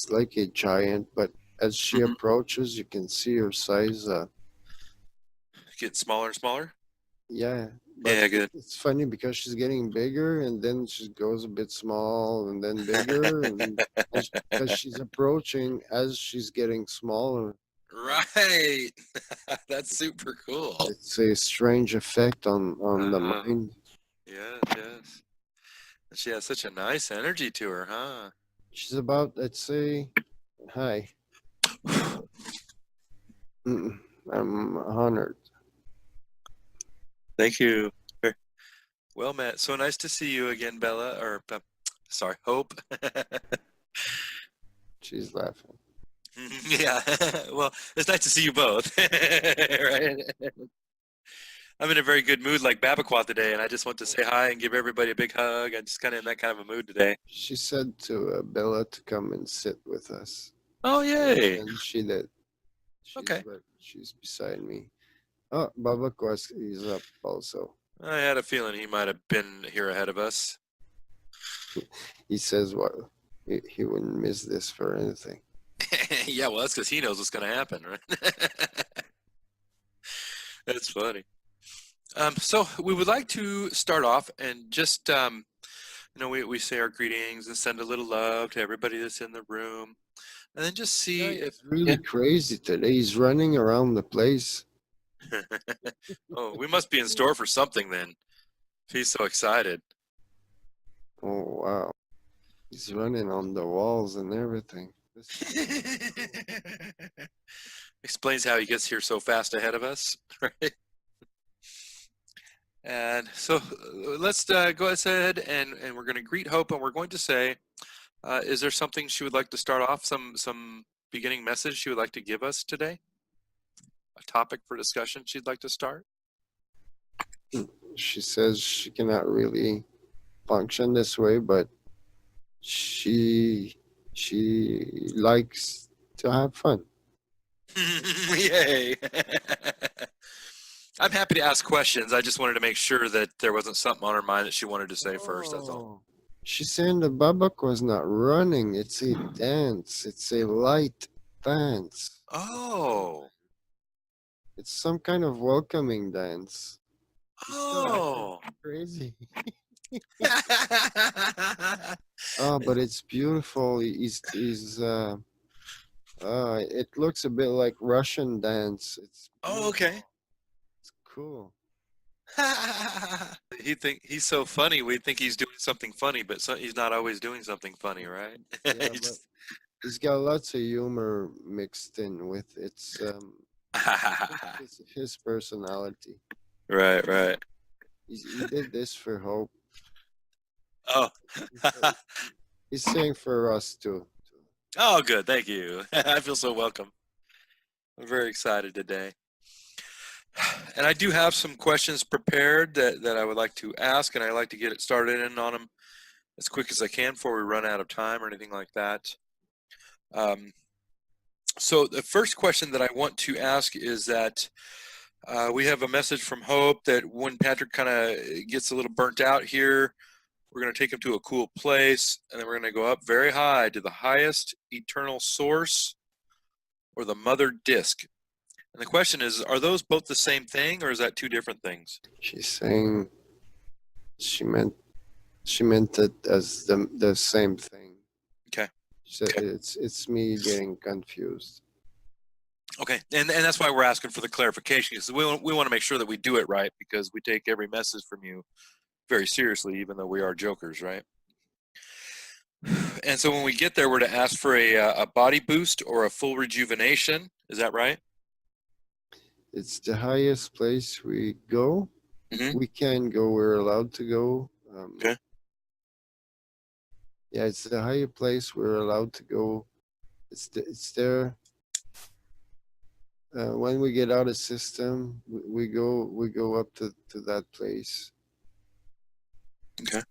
like a giant, but as she approaches, you can see her size. Getting smaller and smaller. Yeah. Yeah, good. It's funny because she's getting bigger, and then she goes a bit small, and then bigger, and because she's approaching as she's getting smaller. Right. That's super cool. It's a strange effect on the Uh-huh. mind. Yes, yes. And she has such a nice energy to her, huh? She's about, let's say, hi. I'm honored. Thank you. Well met. So nice to see you again, Bella, or sorry, Hope. She's laughing. Yeah. Well, it's nice to see you both. Right? I'm in a very good mood like Babaquat today, and I just want to say hi and give everybody a big hug. I'm just kind of in that kind of a mood today. She said to Bella to come and sit with us. Oh, yay. And she did. Okay. She's beside me. Oh, Babaquat is up also. I had a feeling he might have been here ahead of us. He says what? He wouldn't miss this for anything. Yeah, well, that's because he knows what's going to happen, right? That's funny. So we would like to start off and just, we say our greetings and send a little love to everybody that's in the room. And then just see if... It's really crazy today. He's running around the place. Oh, we must be in store for something then. If he's so excited. Oh, wow. He's running on the walls and everything. Explains how he gets here so fast ahead of us, right? And so let's go ahead and we're going to greet Hope, and we're going to say, is there something she would like to start off, some beginning message she would like to give us today? A topic for discussion she'd like to start? She says she cannot really function this way, but she likes to have fun. Yay. I'm happy to ask questions. I just wanted to make sure that there wasn't something on her mind that she wanted to say first, that's all. She's saying the babak was not running. It's a dance. It's a light dance. Oh. It's some kind of welcoming dance. Oh. Crazy. Oh, but it's beautiful. It looks a bit like Russian dance. It's Oh, okay. It's cool. He's so funny. We think he's doing something funny, but he's not always doing something funny, right? Yeah, but he's got lots of humor mixed in with it's his personality. Right. He did this for Hope. Oh. He's saying for us too. Oh, good. Thank you. I feel so welcome. I'm very excited today. And I do have some questions prepared that I would like to ask, and I'd like to get it started in on them as quick as I can before we run out of time or anything like that. So the first question that I want to ask is that we have a message from Hope that when Patrick kind of gets a little burnt out here, we're going to take him to a cool place, and then we're going to go up very high to the highest eternal source or the mother disk. And the question is, are those both the same thing, or is that two different things? She's saying she meant it as the same thing. Okay. She said Okay. it's me getting confused. Okay, and that's why we're asking for the clarification, because we want to make sure that we do it right, because we take every message from you very seriously, even though we are jokers, right? And so when we get there, we're to ask for a body boost or a full rejuvenation. Is that right? It's the highest place we go. Mhm. We can go. We're allowed to go. Okay. Yeah, it's the higher place we're allowed to go. It's there. When we get out of system, we go up to that place. Okay.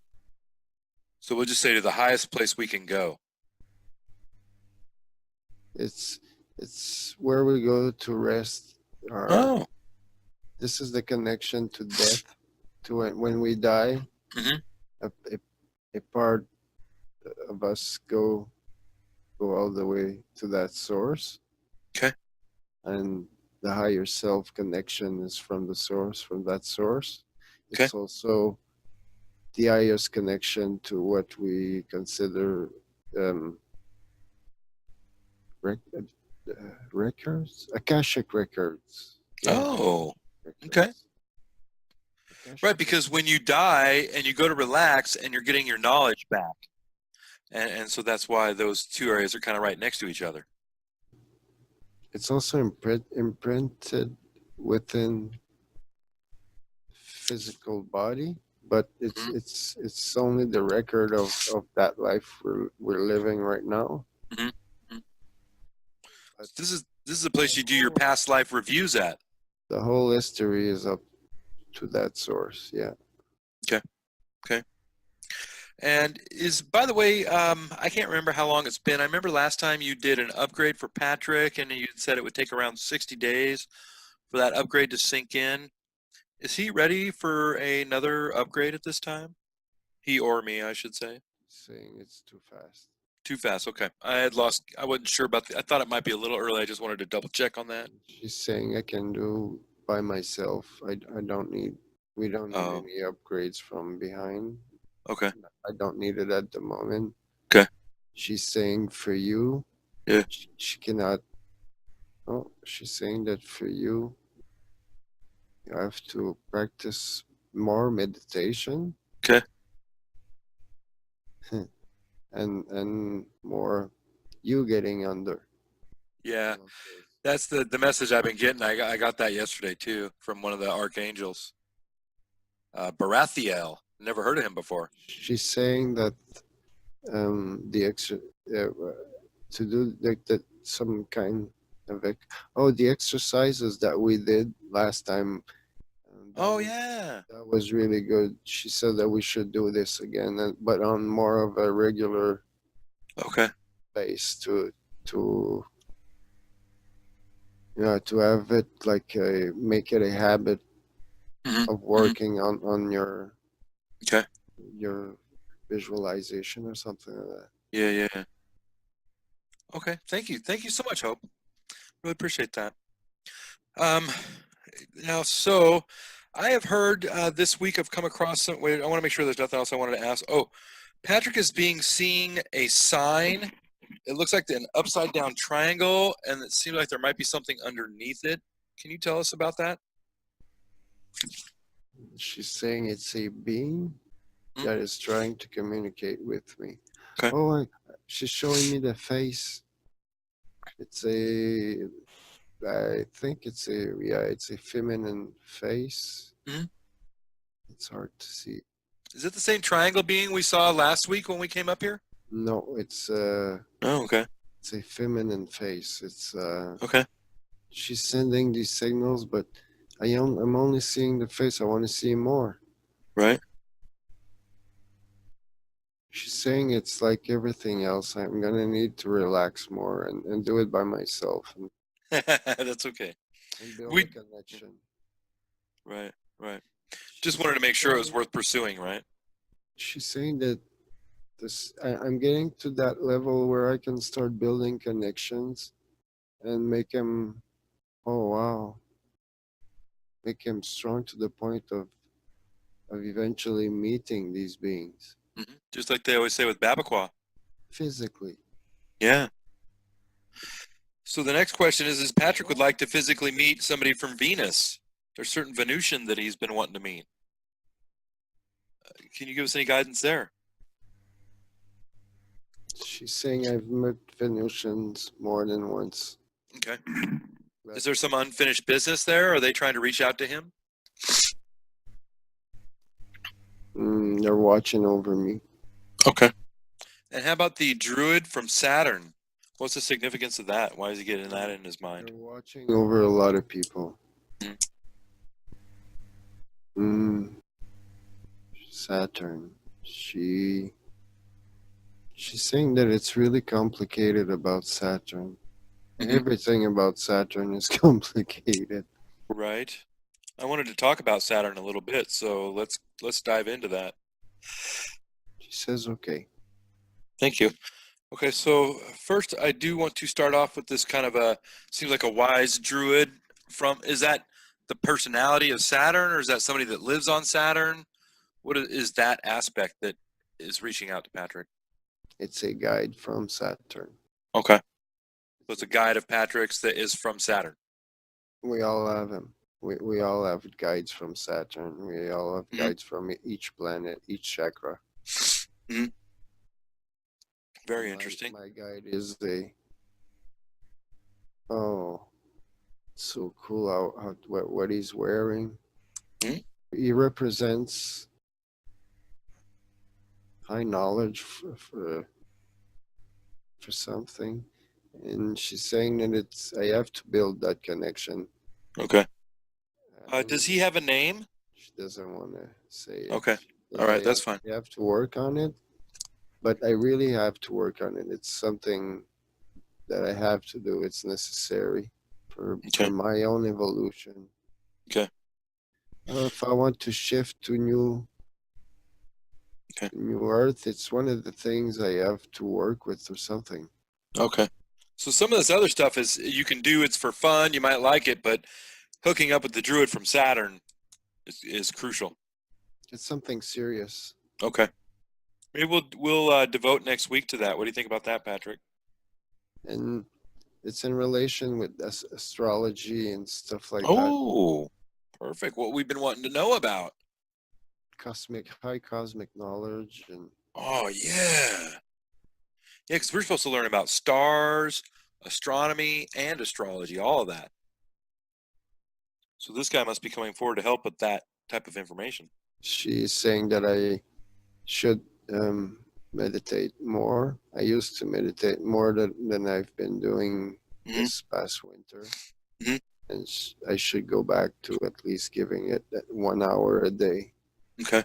So we'll just say to the highest place we can go. It's where we go to rest. Oh. This is the connection to death. To when we die, Mhm. a part of us go all the way to that source. Okay. And the higher self connection is from the source, from that source. Okay. It's also the highest connection to what we consider records, Akashic records. Yeah, Oh. records. Okay. Akashic Right, because when you die and you go to relax and you're getting your knowledge back. And so that's why those two areas are kind of right next to each other. It's also imprinted within physical body, but Mhm. it's only the record of that life we're living right now. Mhm. Mhm. But This is the place you do your past life reviews at. the whole history is up to that source. Yeah. And by the way, I can't remember how long it's been. I remember last time you did an upgrade for Patrick, and you said it would take around 60 days for that upgrade to sink in. Is he ready for another upgrade at this time? He or me, I should say. Saying it's too fast. Too fast. Okay. I wasn't sure about I thought it might be a little early. I just wanted to double check on that. She's saying I can do by myself. I don't need. We don't need Oh, any upgrades from behind. okay. I don't need it at the moment. Okay. She's saying for you. Yeah. She cannot. Oh, she's saying that for you, you have to practice more meditation. Okay. and more you getting under. Yeah. Okay. That's the message I've been getting. I got that yesterday too from one of the archangels. Barathiel. Never heard of him before. She's saying that the extra to do like that some kind of the exercises that we did last time. Oh yeah. That was really good. She said that we should do this again, but on more of a regular Okay. base to to have it like make it a habit Mhm. of working on your Okay. your visualization or something like that. Yeah. Okay. Thank you. Thank you so much, Hope. Really appreciate that. Now, so I have heard this week I've come across some. Wait, I want to make sure there's nothing else I wanted to ask. Oh, Patrick is seeing a sign. It looks like an upside down triangle, and it seems like there might be something underneath it. Can you tell us about that? She's saying it's a being that is trying to communicate with me. Okay. Oh, she's showing me the face. It's I think it's a feminine face. Mhm. It's hard to see. Is it the same triangle being we saw last week when we came up here? No, it's Oh, okay. it's a feminine face. It's Okay. she's sending these signals, but I'm only seeing the face. I want to see more. Right. She's saying it's like everything else. I'm gonna need to relax more and do it by myself That's okay. and build We a connection. right, right. Just She's wanted to make sure it was saying, worth pursuing, right? she's saying that I'm getting to that level where I can start building connections and make him, oh wow, make him strong to the point of eventually meeting these beings Just like they always say with Babaqua. physically. Yeah. So the next question is Patrick would like to physically meet somebody from Venus. There's certain Venusian that he's been wanting to meet. Can you give us any guidance there? She's saying I've met Venusians more than once. Okay. but Is there some unfinished business there? Are they trying to reach out to him? They're watching over me. Okay. And how about the druid from Saturn? What's the significance of that? Why is he getting that in his mind? They're watching over a lot of people. Saturn. She's saying that it's really complicated about Saturn. Mhm. Everything about Saturn is complicated. Right. I wanted to talk about Saturn a little bit, so let's dive into that. She says, okay. Thank you. Okay, so first I do want to start off with this kind of seems like a wise druid from, is that the personality of Saturn, or is that somebody that lives on Saturn? What is that aspect that is reaching out to Patrick? It's a guide from Saturn. Okay. So it's a guide of Patrick's that is from Saturn. We all have him. We all have guides from Saturn. We all have guides from each planet, each chakra. Very interesting. My guide is so cool how what he's wearing. He represents high knowledge for something, and she's saying that I have to build that connection. Okay. Does he have a name? She doesn't want to say it. Okay. All right, that's fine. You have to work on it, but I really have to work on it. It's something that I have to do. It's necessary for my own evolution. Okay. If I want to shift to new Earth, it's one of the things I have to work with or something. Okay. So some of this other stuff is you can do, it's for fun, you might like it, but hooking up with the druid from Saturn is crucial. It's something serious. Okay. Maybe we'll devote next week to that. What do you think about that, Patrick? And it's in relation with astrology and stuff like that. Oh, perfect. What we've been wanting to know about. High cosmic knowledge and. Oh yeah. Yeah, because we're supposed to learn about stars, astronomy, and astrology, all of that. So this guy must be coming forward to help with that type of information. She's saying that I should meditate more. I used to meditate more than I've been doing this past winter. And I should go back to at least giving it 1 hour a day. Okay.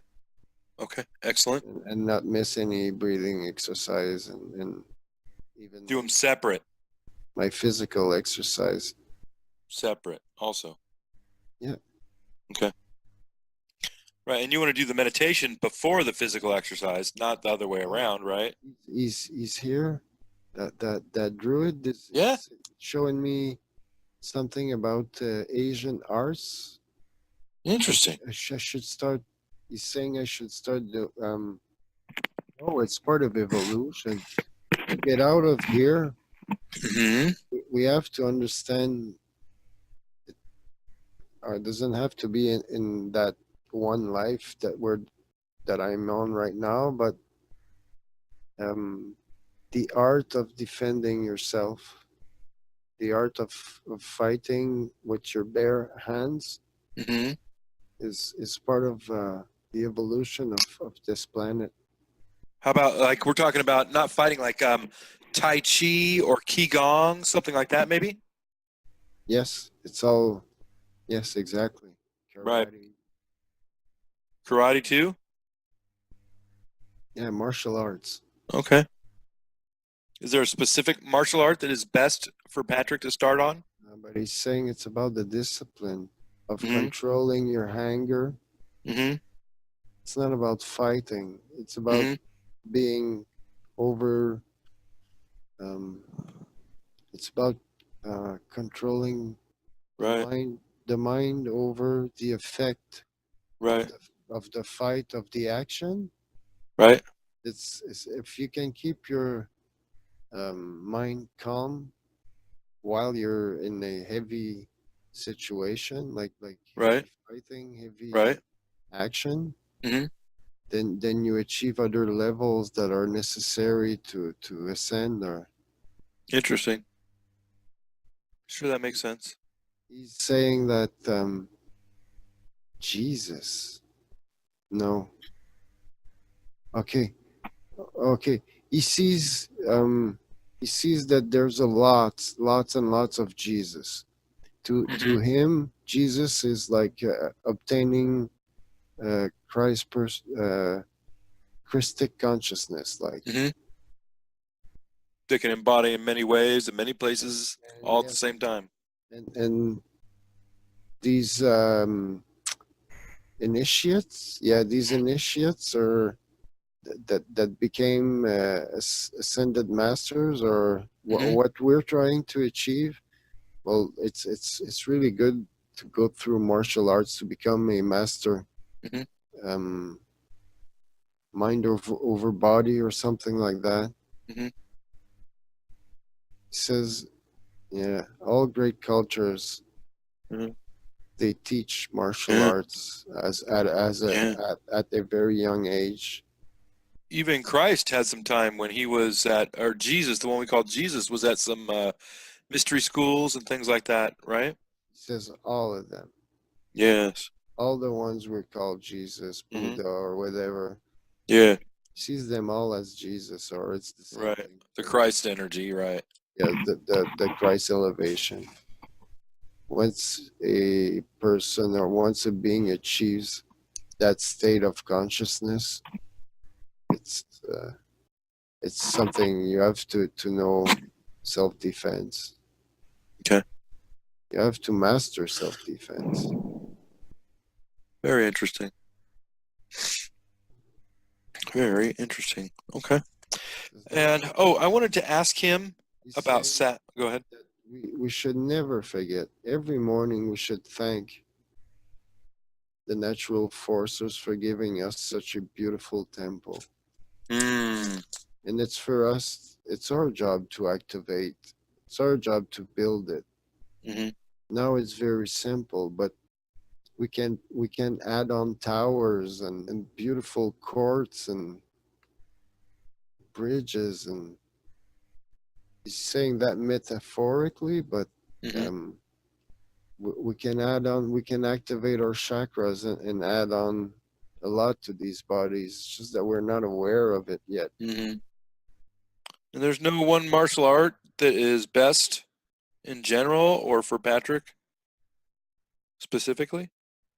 Okay. Excellent. And not miss any breathing exercise and even do them separate. My physical exercise. Separate also. Yeah. Okay. Right, and you want to do the meditation before the physical exercise, not the other way around, right? He's here. That druid is showing me something about Asian arts. Interesting. I should start. He's saying I should start. It's part of evolution. To get out of here, we have to understand. It doesn't have to be in that one life that I'm on right now, but the art of defending yourself, the art of fighting with your bare hands is part of the evolution of this planet. How about, like, we're talking about not fighting like Tai Chi or Qigong, something like that maybe? Yes, it's all Yes, exactly. Right. Karate. Karate too? Yeah, martial arts. Okay. Is there a specific martial art that is best for Patrick to start on? But he's saying it's about the discipline of Mm-hmm. controlling your anger. Mm-hmm. It's not about fighting. It's about Mm-hmm. being over. Um, it's about controlling Right. the mind over the effect Right. of the fight of the action. Right. It's if you can keep your mind calm while you're in a heavy situation, like Right. heavy fighting, heavy Right. action, Mm-hmm. then you achieve other levels that are necessary to ascend. Or Interesting. Sure, that makes sense. he's saying that Jesus, no, okay, okay, he sees that there's a lots and lots of Jesus. To Mm-hmm. him, Jesus is like obtaining Christic consciousness, like. Mm-hmm. They can embody in many ways, in many places, And all at the yes, same time. and these initiates, yeah, these initiates are that became ascended masters, or Mm-hmm. what we're trying to achieve. Well, it's really good to go through martial arts to become a master. Mm-hmm. Um, mind over body or something like that. Mm-hmm. He says, yeah, all great cultures, Mm-hmm. they teach martial Yeah. arts as Yeah. at a very young age. Even Christ had some time when he was at, or Jesus, the one we call Jesus, was at some mystery schools and things like that, right? He says all of them, Yes. all the ones we call Jesus, Mm-hmm. Buddha, or whatever. Yeah. He sees them all as Jesus, or it's the same Right. thing The for him. Christ energy, right? Yeah, the Christ elevation. Once a person or once a being achieves that state of consciousness, it's uh, it's something you have to know. Self-defense. Okay. You have to master self-defense. Very interesting. Very interesting. Okay. And I wanted to ask him He's about saying sat. Go ahead. that we should never forget. Every morning we should thank the natural forces for giving us such a beautiful temple. Mm. And it's for us, it's our job to activate. It's our job to build it. Mm-hmm. Now it's very simple, but we can add on towers and beautiful courts and bridges, and he's saying that metaphorically, but Mm-hmm. we can add on, we can activate our chakras and add on a lot to these bodies. It's just that we're not aware of it yet. Mm-hmm. And there's no one martial art that is best in general or for Patrick specifically.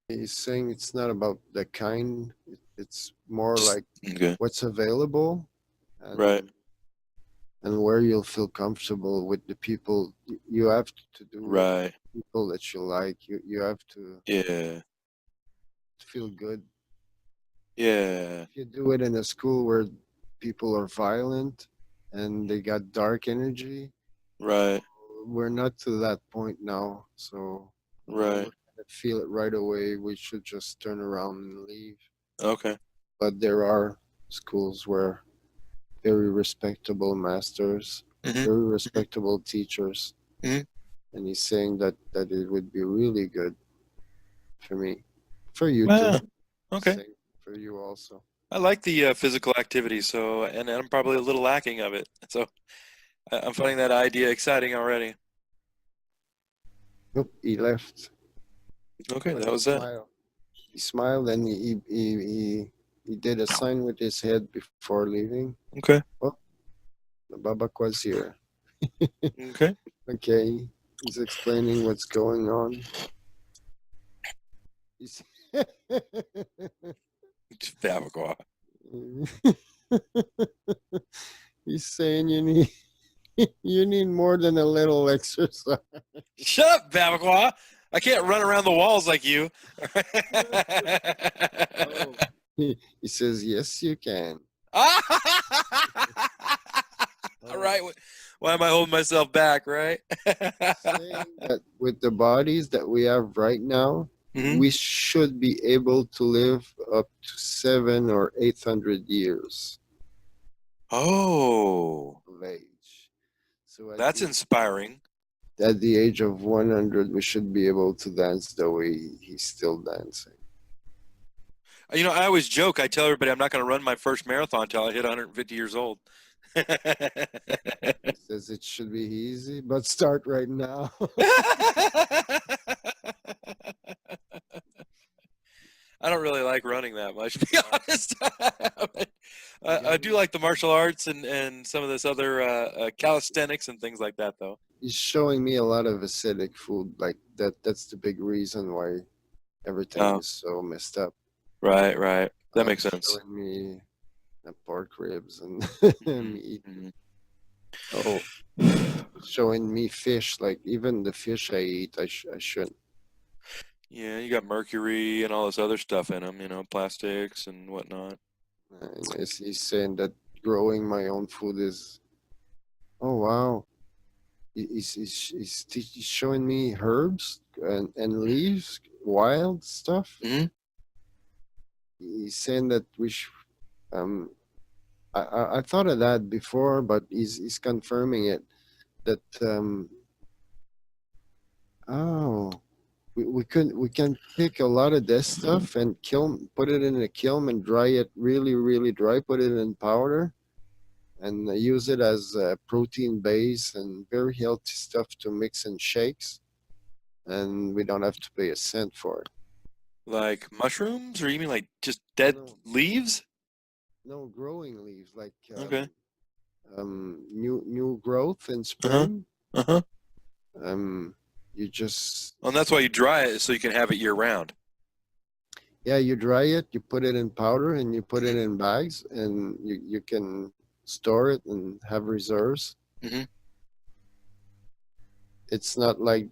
He's saying it's not about the kind, it's more Just like okay. what's available, Right. and where you'll feel comfortable with the people. You have to do it Right. with people that you like. You have to Yeah. feel good. Yeah. If you do it in a school where people are violent and they got dark energy, Right. we're not to that point now. So when Right. we're gonna feel it right away, we should just turn around and leave. Okay. But there are schools where very respectable masters, Mm-hmm. very respectable teachers, Mhm. and he's saying that it would be really good for me, for you too. Yeah. Okay. Same for you also. I like the physical activity, so and I'm probably a little lacking of it. So I'm finding that idea exciting already. Nope, he left. Okay, But that he was it. smiled. He smiled and he did a sign with his head before leaving. Okay. Oh, the Babak was here. Okay. Okay, he's explaining what's going on. He's Babagoa. he's saying you need more than a little exercise. Shut up, Babagoa. I can't run around the walls like you. Oh. He says, yes, you can. All right. Why am I holding myself back, right? Saying that with the bodies that we have right now, Mhm. we should be able to live up to 700 or 800 years Oh, of age. So that's inspiring. at the age of 100, we should be able to dance the way he's still dancing. You know, I always joke. I tell everybody I'm not going to run my first marathon until I hit 150 years old. He says it should be easy, but start right now. I don't really like running that much, to be honest. But, I do like the martial arts and some of this other calisthenics and things like that, though. He's showing me a lot of acidic food, like that. That's the big reason why everything Oh. is so messed up. Right, right. That makes sense. Showing me pork ribs and Mhm, meat. mhm. Oh, showing me fish. Like even the fish I eat, I shouldn't. Yeah, you got mercury and all this other stuff in them, you know, plastics and whatnot. And he's saying that growing my own food is. Oh wow. He's showing me herbs and leaves, wild stuff. Mhm. He's saying that I thought of that before, but he's confirming it that oh we can pick a lot of this stuff and put it in a kiln and dry it really dry, put it in powder and use it as a protein base and very healthy stuff to mix in shakes, and we don't have to pay a cent for it. Like mushrooms, or you mean like just dead No. leaves? No, growing leaves like Okay. new growth in spring. Uh-huh. You just Well, and that's why you dry it so you can have it year round. you dry it, you put it in powder, and you put it in bags, and you can store it and have reserves. Mhm. It's not like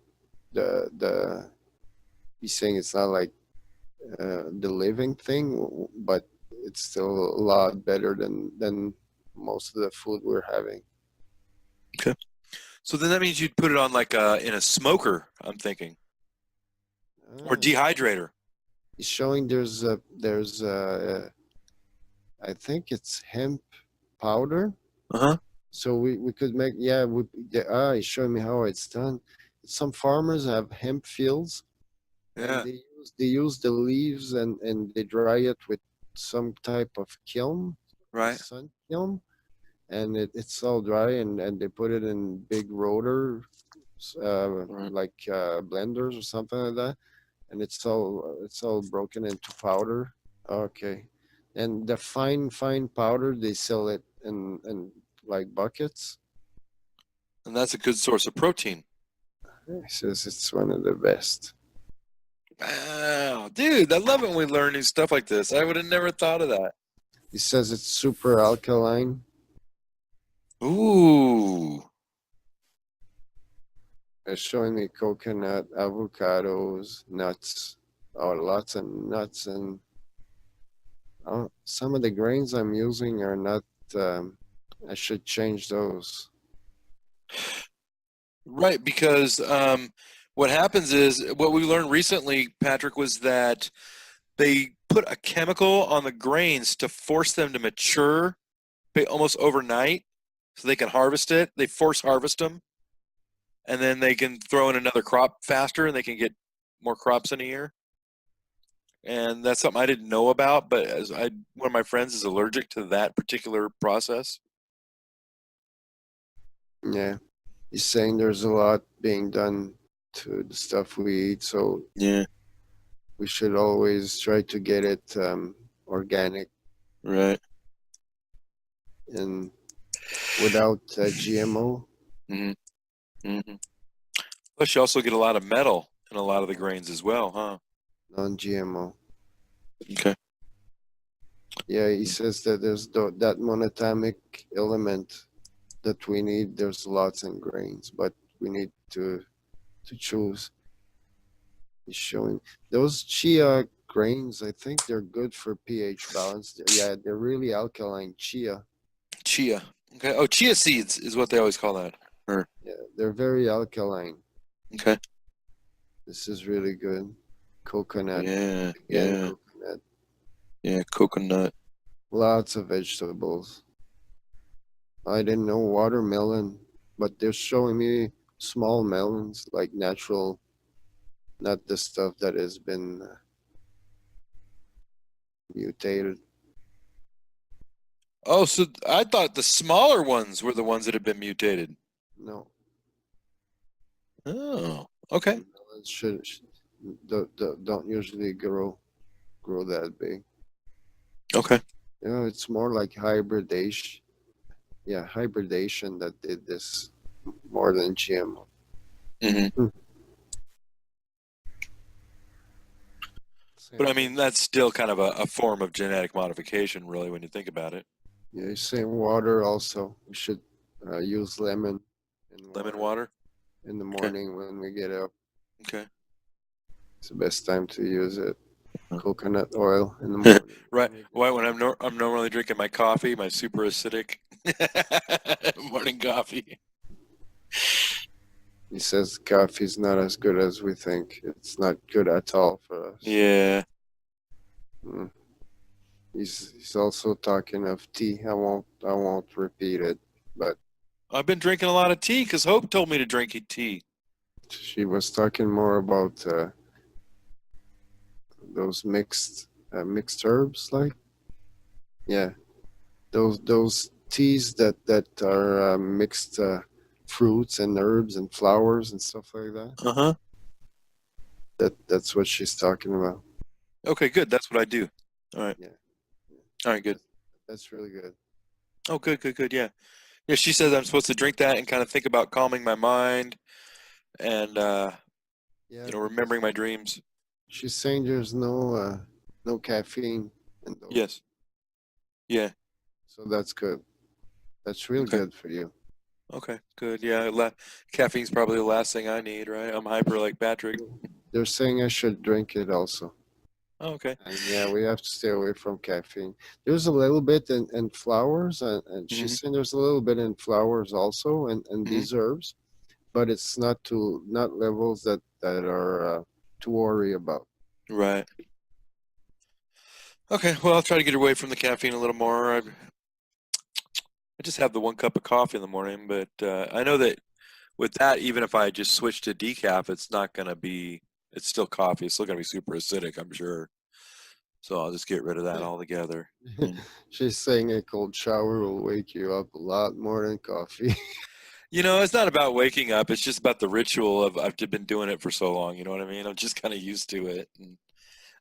the he's saying it's not like the living thing, but it's still a lot better than most of the food we're having. So then that means you'd put it on like in a smoker, I'm thinking, or Ah, dehydrator. he's showing there's I think it's hemp powder. Uh-huh. So we could make he's showing me how it's done. Some farmers have hemp fields Yeah. and they use the leaves and they dry it with some type of kiln, Right. sun kiln, and it's all dry and they put it in big rotor Right. like blenders or something like that, and it's all broken into powder. Okay. And the fine powder, they sell it in like buckets. And that's a good source of protein. He says it's one of the best. Wow, dude, I love it when we learn new stuff like this. I would have never thought of that. He says it's super alkaline. Ooh. They're showing me coconut, avocados, nuts, lots of nuts, and some of the grains I'm using are not. I should change those. Right, because what happens is what we learned recently, Patrick, was that they put a chemical on the grains to force them to mature almost overnight so they can harvest it. They force harvest them, and then they can throw in another crop faster and they can get more crops in a year. And that's something I didn't know about, but one of my friends is allergic to that particular process. Yeah, he's saying there's a lot being done to the stuff we eat, so Yeah. we should always try to get it organic Right. and without GMO. Mm-hmm. Mm-hmm. Plus, you also get a lot of metal in a lot of the grains as well, huh? non-GMO. Okay. Yeah, he says that there's that monatomic element that we need. There's lots in grains, but we need to choose. He's showing those chia grains. I think they're good for pH balance. Yeah, they're really alkaline. Chia. Chia. Okay. Oh, chia seeds is what they always call that. Or Yeah, they're very alkaline. okay. This is really good. Coconut. Yeah. Again, Yeah. coconut. Yeah. Coconut. Lots of vegetables. I didn't know watermelon, but they're showing me small melons, like natural, not the stuff that has been mutated. Oh, so I thought the smaller ones were the ones that had been mutated. No, Oh. Okay. melons don't usually grow that big. Okay. You know, it's more like hybridation. Yeah, hybridation that did this more than GMO. Mm-hmm. But I mean, that's still kind of a form of genetic modification, really, when you think about it. Yeah, same water also. We should use lemon in Lemon water. in the morning when we get up. Okay. It's the best time to use it. Huh. Coconut oil in the morning. Right. Why? When I'm normally drinking my coffee, my super acidic morning coffee. He says coffee's not as good as we think. It's not good at all for us. Yeah. Mm. He's also talking of tea. I won't repeat it, but I've been drinking a lot of tea because Hope told me to drink tea. she was talking more about those mixed herbs, like yeah, those teas that are mixed fruits and herbs and flowers and stuff like that. Uh-huh. That's what she's talking about. Okay, good. That's what I do. All right. Yeah. All right, good. That's really good. Oh, good. Yeah. Yeah, she says I'm supposed to drink that and kind of think about calming my mind and Yeah, remembering my dreams. she's saying there's no caffeine in those. Yes. Yeah. So that's good. That's real Okay. good for you. Okay, good. Yeah, caffeine's probably the last thing I need, right? I'm hyper like Patrick. They're saying I should drink it also. Oh, okay. And yeah, we have to stay away from caffeine. There's a little bit in flowers, and she's saying there's a little bit in flowers also, and these herbs, but it's not levels that are to worry about. Right. Okay, well, I'll try to get away from the caffeine a little more. I just have the 1 cup of coffee in the morning, but I know that with that, even if I just switch to decaf, it's still coffee. It's still going to be super acidic, I'm sure. So I'll just get rid of that altogether. She's saying a cold shower will wake you up a lot more than coffee. It's not about waking up. It's just about the ritual of I've been doing it for so long. You know what I mean? I'm just kind of used to it. And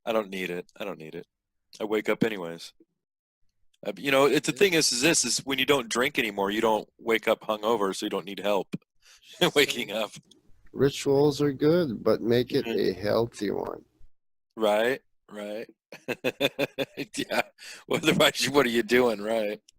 I don't need it. I wake up anyways. It's the thing is when you don't drink anymore, you don't wake up hungover, so you don't need help waking up. Rituals are good, but make it a healthy one. Right. Yeah. Otherwise, what are you doing, right?